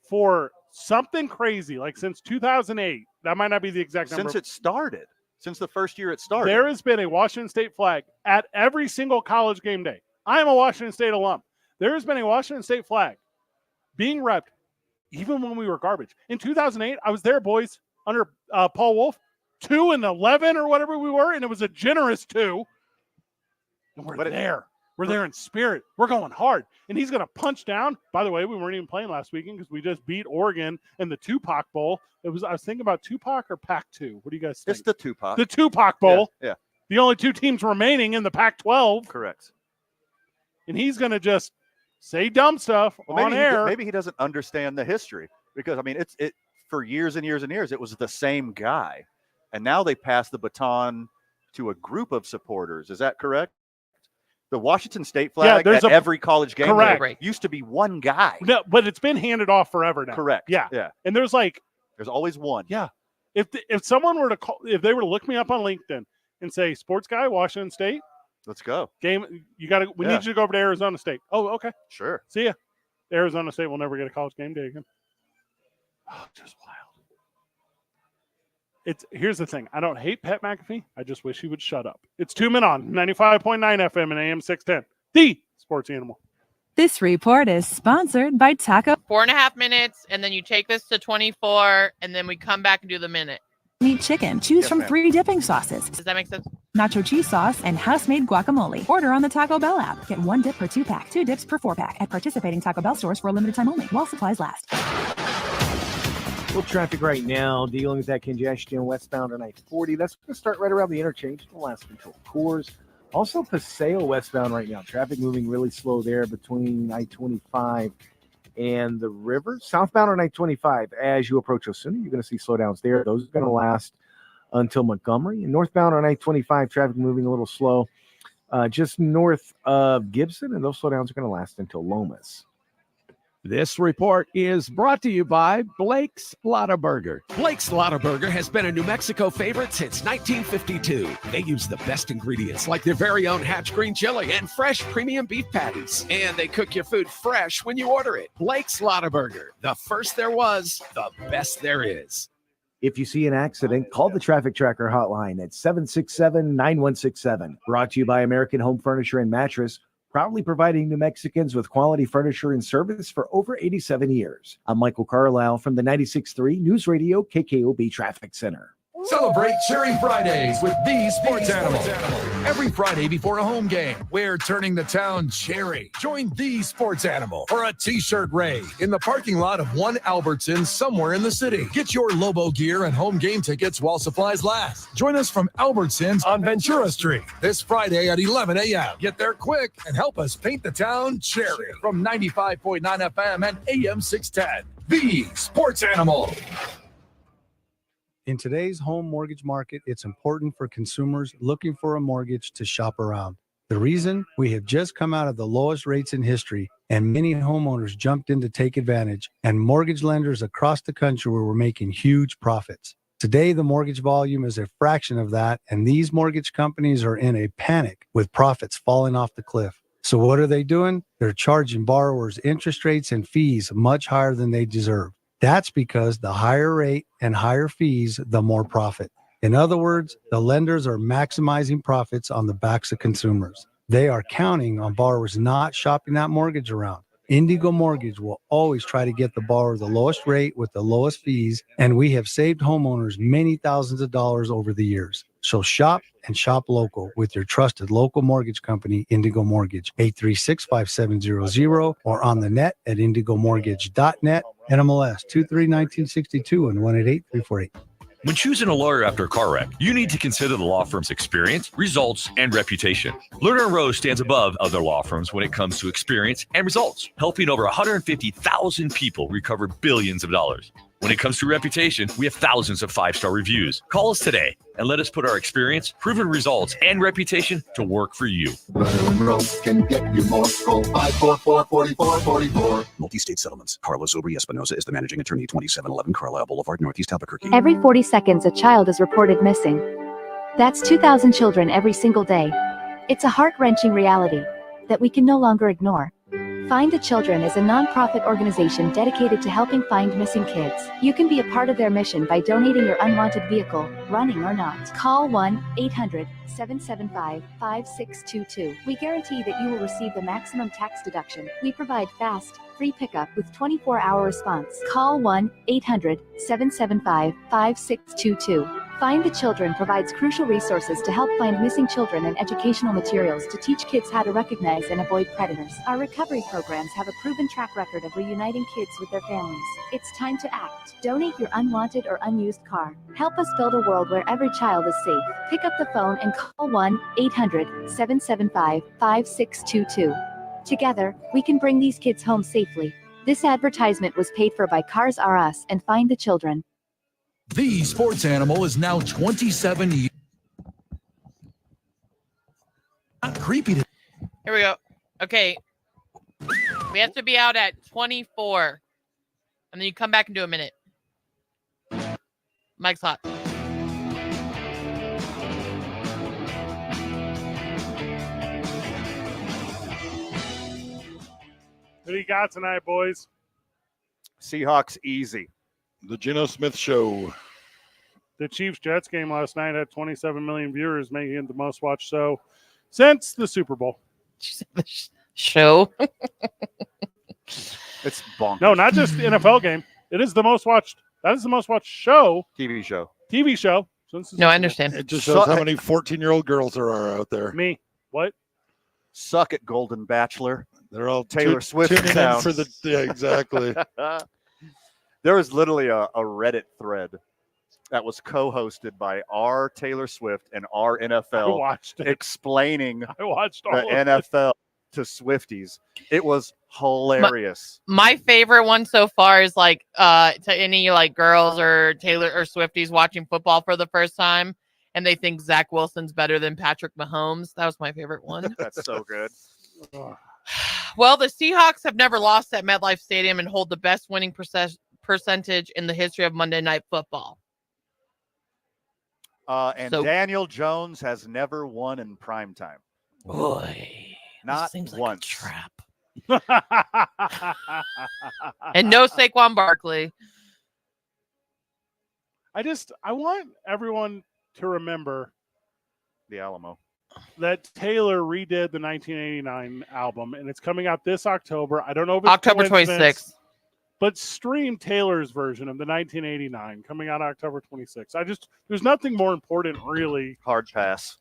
For something crazy, like since 2008, that might not be the exact number. Since it started, since the first year it started. There has been a Washington State flag at every single College Game Day. I am a Washington State alum. There has been a Washington State flag being repped even when we were garbage. In 2008, I was there, boys, under Paul Wolf, 2-11 or whatever we were, and it was a generous 2. And we're But there. We're there in spirit. We're going hard. And he's going to punch down. By the way, we weren't even playing last weekend because we just beat Oregon in the Tupac Bowl. I was thinking about Tupac or Pac-2. What do you guys think? It's the Tupac. The Tupac Bowl. Yeah. The only two teams remaining in the Pac-12. Correct. And he's going to just say dumb stuff on air. Maybe he doesn't understand the history because, I mean, it for years and years and years, it was the same guy. And now they pass the baton to a group of supporters. Is that correct? The Washington State flag at every college game used to be one guy. No, but it's been handed off forever now. Correct. Yeah. Yeah. And there's always one. Yeah. If someone were to call, if they were to look me up on LinkedIn and say, sports guy, Washington State, let's go. We need you to go over to Arizona State. Oh, okay. Sure. See ya. Arizona State will never get a college game day again. Oh, just wild. Here's the thing. I don't hate Pat McAfee. I just wish he would shut up. It's 2 Men On 95.9 FM and AM 610. The Sports Animal. This report is sponsored by Taco. 4.5 minutes, and then you take this to 24, and then we come back and do the minute. Meat chicken. Choose from 3 dipping sauces. Does that make sense? Nacho cheese sauce and house-made guacamole. Order on the Taco Bell app. Get 1 dip per 2-pack, 2 dips per 4-pack at participating Taco Bell stores for a limited time only while supplies last. Full traffic right now, dealing with that congestion westbound on I-40. That's going to start right around the interchange. It'll last until Coors. Also, Paseo westbound right now. Traffic moving really slow there between I-25 and the river. Southbound on I-25, as you approach Osuna, you're going to see slowdowns there. Those are going to last until Montgomery. And northbound on I-25, traffic moving a little slow just north of Gibson, and those slowdowns are going to last until Lomas. This report is brought to you by Blake's Lottaburger. Blake's Lottaburger has been a New Mexico favorite since 1952. They use the best ingredients like their very own Hatch green chili and fresh premium beef patties. And they cook your food fresh when you order it. Blake's Lottaburger, the first there was, the best there is. If you see an accident, call the Traffic Tracker hotline at 767-9167. Brought to you by American Home Furniture and Mattress, proudly providing New Mexicans with quality furniture and service for over 87 years. I'm Michael Carlisle from the 96.3 News Radio KKOB Traffic Center. Celebrate Cherry Fridays with the Sports Animal. Every Friday before a home game, we're turning the town cherry. Join the Sports Animal for a t-shirt raid in the parking lot of one Albertsons somewhere in the city. Get your Lobo gear and home game tickets while supplies last. Join us from Albertsons on Ventura Street this Friday at 11 a.m. Get there quick and help us paint the town cherry from 95.9 FM and AM 610. The Sports Animal. In today's home mortgage market, it's important for consumers looking for a mortgage to shop around. The reason? We have just come out of the lowest rates in history, and many homeowners jumped in to take advantage, and mortgage lenders across the country were making huge profits. Today, the mortgage volume is a fraction of that, and these mortgage companies are in a panic with profits falling off the cliff. So what are they doing? They're charging borrowers interest rates and fees much higher than they deserve. That's because the higher rate and higher fees, the more profit. In other words, the lenders are maximizing profits on the backs of consumers. They are counting on borrowers not shopping that mortgage around. Indigo Mortgage will always try to get the borrower the lowest rate with the lowest fees, and we have saved homeowners many thousands of dollars over the years. So shop and shop local with your trusted local mortgage company, Indigo Mortgage, 836-5700, or on the net at indigomortgage.net, NMLS 231962 and 188348. When choosing a lawyer after a car wreck, you need to consider the law firm's experience, results, and reputation. Lerner & Rose stands above other law firms when it comes to experience and results, helping over 150,000 people recover billions of dollars. When it comes to reputation, we have thousands of 5-star reviews. Call us today and let us put our experience, proven results, and reputation to work for you. Lerner & Rose can get you more. Call 544-4444. Multi-state settlements. Carlos Obri Espinosa is the managing attorney, 2711 Carlisle Boulevard, Northeast Albuquerque. Every 40 seconds, a child is reported missing. That's 2,000 children every single day. It's a heart-wrenching reality that we can no longer ignore. Find the Children is a non-profit organization dedicated to helping find missing kids. You can be a part of their mission by donating your unwanted vehicle, running or not. Call 1-800-775-5622. We guarantee that you will receive the maximum tax deduction. We provide fast, free pickup with 24-hour response. Call 1-800-775-5622. Find the Children provides crucial resources to help find missing children and educational materials to teach kids how to recognize and avoid predators. Our recovery programs have a proven track record of reuniting kids with their families. It's time to act. Donate your unwanted or unused car. Help us build a world where every child is safe. Pick up the phone and call 1-800-775-5622. Together, we can bring these kids home safely. This advertisement was paid for by Cars R Us and Find the Children. The sports animal is now 27 years. Not creepy. Here we go. Okay. We have to be out at 24. And then you come back and do a minute. Mike's hot. What do you got tonight, boys? Seahawks easy. The Geno Smith Show. The Chiefs-Jets game last night had 27 million viewers, making it the most watched show since the Super Bowl. Show? It's bonkers. No, not just the NFL game. It is the most watched. That is the most watched show. TV show. TV show. No, I understand. It just shows how many 14-year-old girls there are out there. Me. What? Suck it, Golden Bachelor. They're all Taylor Swift tuning in sounds. for the exactly. There was literally a Reddit thread that was co-hosted by our Taylor Swift and our NFL, I watched it. explaining I watched all the of it. NFL to Swifties. It was hilarious. My favorite one so far is like to any like girls or Taylor or Swifties watching football for the first time and they think Zach Wilson's better than Patrick Mahomes. That was my favorite one. That's so good. Well, the Seahawks have never lost at MetLife Stadium and hold the best winning percentage in the history of Monday Night Football. And Daniel Jones has never won in primetime. Boy, not seems like once. a trap. And no Saquon Barkley. I want everyone to remember the Alamo. That Taylor redid the 1989 album, and it's coming out this October. I don't know if it's October 26th. But stream Taylor's version of the 1989 coming out October 26th. There's nothing more important, really. Hard pass.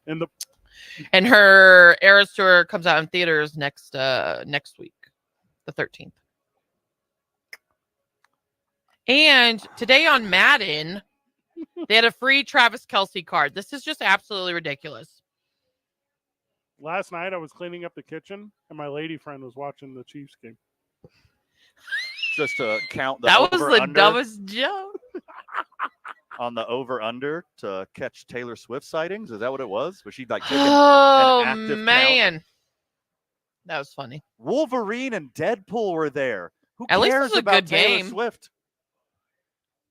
And her Eras Tour comes out in theaters next week, the 13th. And today on Madden, they had a free Travis Kelce card. This is just absolutely ridiculous. Last night I was cleaning up the kitchen, and my lady friend was watching the Chiefs game. Just to count the that was the over-under dumbest joke. On the over-under to catch Taylor Swift sightings? Is that what it was? Was she like taking Oh, an active man. count? That was funny. Wolverine and Deadpool were there. Who At least cares it was a about good Taylor game. Swift?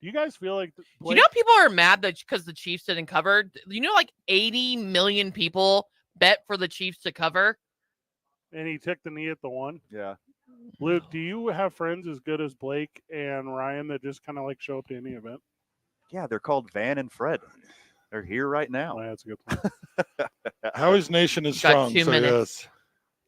Do you guys feel like You know, people are mad that because the Chiefs didn't cover. You know, like 80 million people bet for the Chiefs to cover. And he took the knee at the one? Yeah. Luke, do you have friends as good as Blake and Ryan that just kind of like show up to any event? Yeah, they're called Van and Fred. They're here right now. Oh, that's a good point. Howie's Nation is Got strong. 2 So minutes. yes,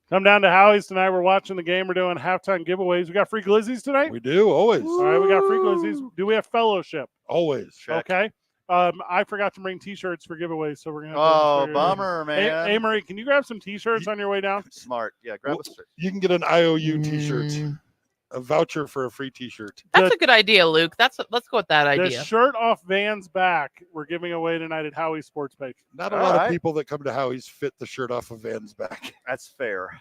Come down to Howie's tonight. We're watching the game. We're doing halftime giveaways. We got free glizzies tonight? we do always. All right, we got free glizzies. Do we have fellowship? Always. Check. Okay. I forgot to bring T-shirts for giveaways, so we're gonna. Oh, bummer, Hey, man. hey, Marie, can you grab some T-shirts on your way down? Smart. Yeah, grab a shirt. You can get an IOU T-shirt, a voucher for a free T-shirt. That's a good idea, Luke. Let's go with that The idea. shirt off Van's back we're giving away tonight at Howie's Sports Page. Not a All lot right. of people that come to Howie's fit the shirt off of Van's back. That's fair.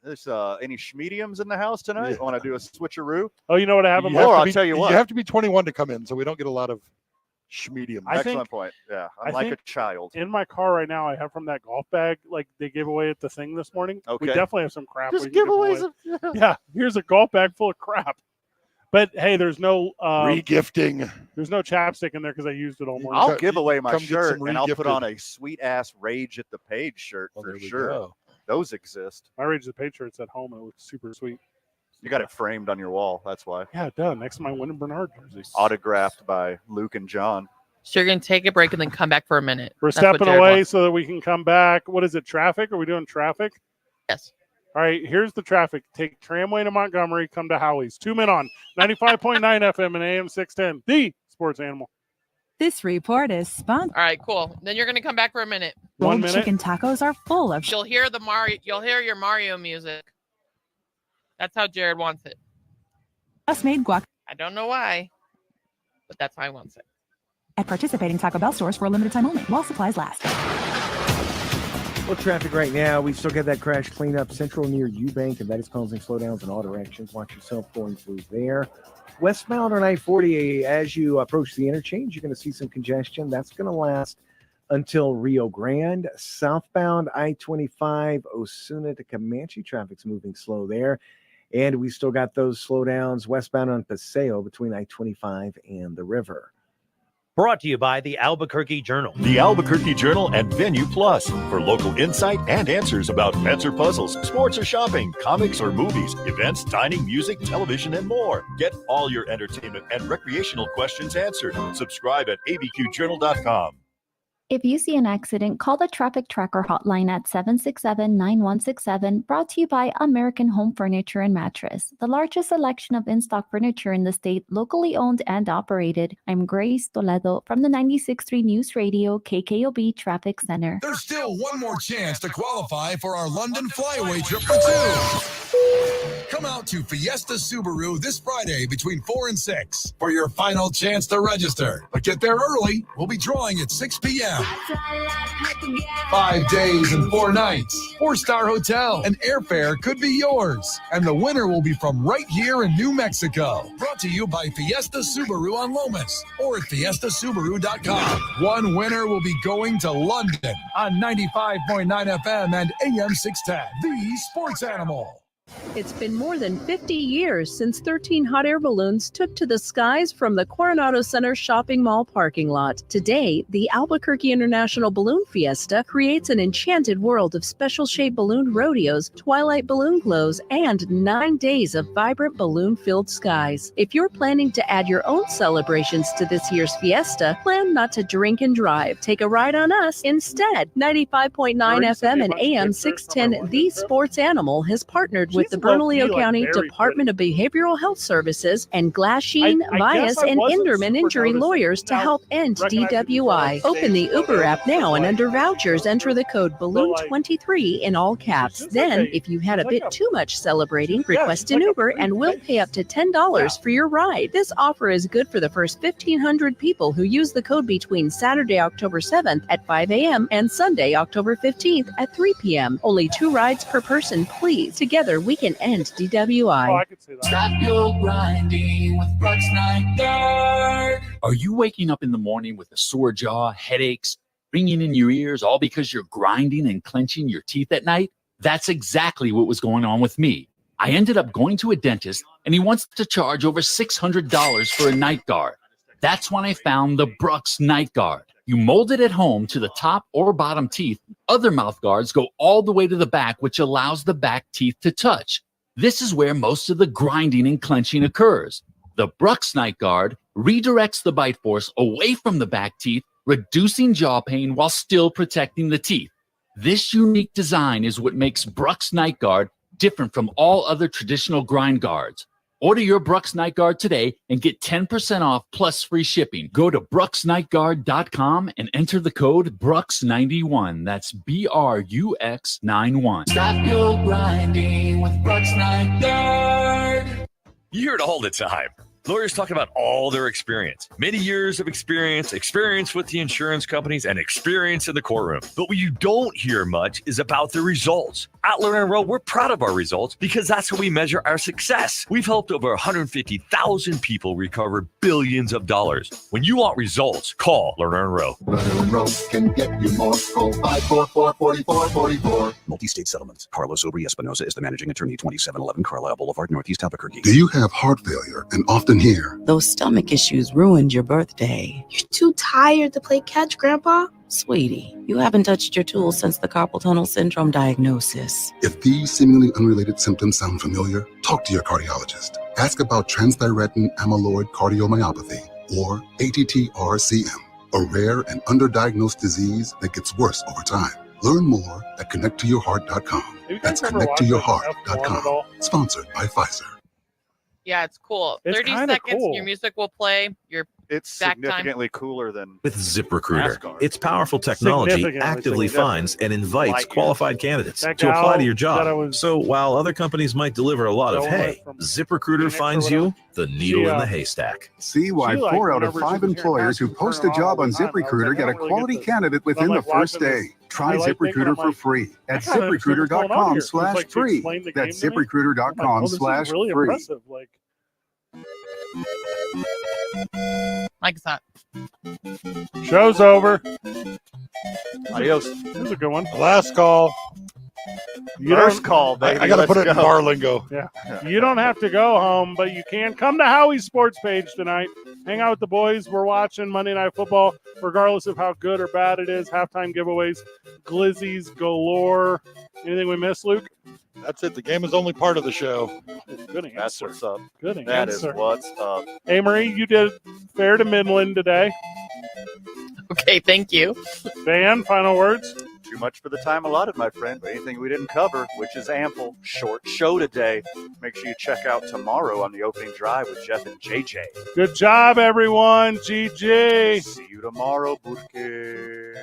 There's any schmediums in the house tonight? Want to do a switcheroo? Oh, you know what I have? You in have Or to I'll be- tell you what. You have to be 21 to come in, so we don't get a lot of schmediums. I think- Excellent point. Yeah, I'm I like a think child. In my car right now, I have from that golf bag like they gave away at the thing this morning. We Okay. definitely have some crap. Just we can give away. giveaways. Yeah, here's a golf bag full of crap. But hey, there's no Regifting. there's no chapstick in there because I used it all morning. I'll Come- give away my come get shirt some and I'll put regifted. on a sweet ass Rage at the Page shirt Well, for there we sure. go. Those exist. My Rage the Page shirt's at home. It looks super sweet. You got it framed on your wall. That's why. Yeah, it does. Next to my Wyndham Bernard jersey. Autographed by Luke and John. So you're gonna take a break and then come back for a minute. We're That's what stepping Jared away wants. so that we can come back. What is it? Traffic? Are we doing traffic? Yes. All right, here's the traffic. Take tramway to Montgomery, come to Howie's. 2 men on 95.9 FM and AM 610, the Sports Animal. This report is sponsored. All right, cool. Then you're gonna come back for a minute. Chicken tacos are full of. You'll hear You'll hear your Mario music. That's how Jared wants it. House-made guac. I don't know why, but that's how he wants it. At participating Taco Bell stores for a limited time only, while supplies last. Well, traffic right now, we still got that crash cleanup central near Eubank, and that is causing slowdowns in all directions. Watch yourself going through there. Westbound on I-40, as you approach the interchange, you're going to see some congestion. That's going to last until Rio Grande. Southbound I-25, Osuna to Comanche, traffic's moving slow there. And we still got those slowdowns westbound on Paseo between I-25 and the river. Brought to you by the Albuquerque Journal. The Albuquerque Journal and Venue Plus for local insight and answers about pets or puzzles, sports or shopping, comics or movies, events, dining, music, television, and more. Get all your entertainment and recreational questions answered. Subscribe at abqjournal.com. If you see an accident, call the Traffic Tracker hotline at 767-9167, brought to you by American Home Furniture and Mattress, the largest selection of in-stock furniture in the state, locally owned and operated. I'm Grace Toledo from the 96.3 News Radio KKOB Traffic Center. There's still one more chance to qualify for our London flyaway trip for two. Come out to Fiesta Subaru this Friday between 4 and 6 for your final chance to register. But get there early. We'll be drawing at 6 p.m. 5 days and 4 nights, 4-star hotel, and airfare could be yours. And the winner will be from right here in New Mexico. Brought to you by Fiesta Subaru on Lomas or at fiestasubaru.com. One winner will be going to London on 95.9 FM and AM 610, the sports animal. It's been more than 50 years since 13 hot air balloons took to the skies from the Coronado Center shopping mall parking lot. Today, the Albuquerque International Balloon Fiesta creates an enchanted world of special-shaped balloon rodeos, twilight balloon glows, and 9 days of vibrant balloon-filled skies. If you're planning to add your own celebrations to this year's Fiesta, plan not to drink and drive. Take a ride on us instead. 95.9 FM and AM 610, The Sports Animal, has partnered with the Bernalillo County Department of Behavioral Health Services and Glasheen, Bias, and Inderman injury lawyers to help end DWI. Open the Uber app now and under vouchers, enter the code BALLOON23 in all caps. Then, if you had a bit too much celebrating, request an Uber and we'll pay up to $10 for your ride. This offer is good for the first 1,500 people who use the code between Saturday, October 7th at 5 a.m. and Sunday, October 15th at 3 p.m. Only 2 rides per person, please. Together, we can end DWI. Oh, I could say that. Stop your grinding with Brooks Night Guard. Are you waking up in the morning with a sore jaw, headaches, ringing in your ears, all because you're grinding and clenching your teeth at night? That's exactly what was going on with me. I ended up going to a dentist, and he wants to charge over $600 for a night guard. That's when I found the Brooks Night Guard. You mold it at home to the top or bottom teeth. Other mouth guards go all the way to the back, which allows the back teeth to touch. This is where most of the grinding and clenching occurs. The Brooks Night Guard redirects the bite force away from the back teeth, reducing jaw pain while still protecting the teeth. This unique design is what makes Brooks Night Guard different from all other traditional grind guards. Order your Brooks Night Guard today and get 10% off plus free shipping. Go to brooksnightguard.com and enter the code BRUX91. That's BRUX91. Stop your grinding with Brooks Night Guard. You hear it all the time. Lawyers talking about all their experience, many years of experience with the insurance companies, and experience in the courtroom. But what you don't hear much is about the results. At Lerner & Rowe, we're proud of our results because that's how we measure our success. We've helped over 150,000 people recover billions of dollars. When you want results, call Lerner & Rowe. Lerner & Rowe can get you more. Call 544-4444. Multi-state settlements. Carlos Obri Espinosa is the managing attorney, 2711 Carlisle Boulevard, Northeast Albuquerque. Do you have heart failure and often hear, "Those stomach issues ruined your birthday"? "You're too tired to play catch, Grandpa"? Sweetie, you haven't touched your tools since the carpal tunnel syndrome diagnosis. If these seemingly unrelated symptoms sound familiar, talk to your cardiologist. Ask about transthyretin amyloid cardiomyopathy, or ATTR-CM, a rare and underdiagnosed disease that gets worse over time. Learn more at connecttoyourheart.com. That's connecttoyourheart.com. Sponsored by Pfizer. Yeah, it's cool. It's 30 kinda seconds, cool. your music will play. Your It's back time. significantly cooler than With ZipRecruiter, NASCAR. its powerful technology Significantly, actively finds and invites Light qualified candidates That to apply gal to your that I job. was So while other companies might deliver a lot of going with hay, from ZipRecruiter Phoenix or finds whatever, you the needle she, in the haystack. See why She, like, 4 out of whenever she 5 was here in employers who Madison, post a turning on job all on the time, I was like, ZipRecruiter I get a don't really get quality this. candidate But I'm, within the like, first watching this day. Try highlight thing, and I'm ZipRecruiter for like, free I at kinda understand what's going on here. It's like she ZipRecruiter.com/free. explained the That's game to me. I'm like, oh, this is really ZipRecruiter.com/free. impressive. Like, Like that. show's over. Adios. This is a good one. Last call. You First don't- call, baby. I got to Let's put it in go. bar lingo. Yeah. You don't have to go home, but you can come to Howie's Sports page tonight. Hang out with the boys. We're watching Monday Night Football, regardless of how good or bad it is. Halftime giveaways, glizzies galore. Anything we missed, Luke? That's it. The game is only part of the show. Good answer. That's what's up. Good That is answer. what's up. Amory, you did fair to Midland today. Okay, thank you. Dan, final words? Too much for the time allotted, my friend. But anything we didn't cover, which is ample, short show today. Make sure you check out tomorrow on the opening drive with Jeff and JJ. Good job, everyone. GG. See you tomorrow, Burke.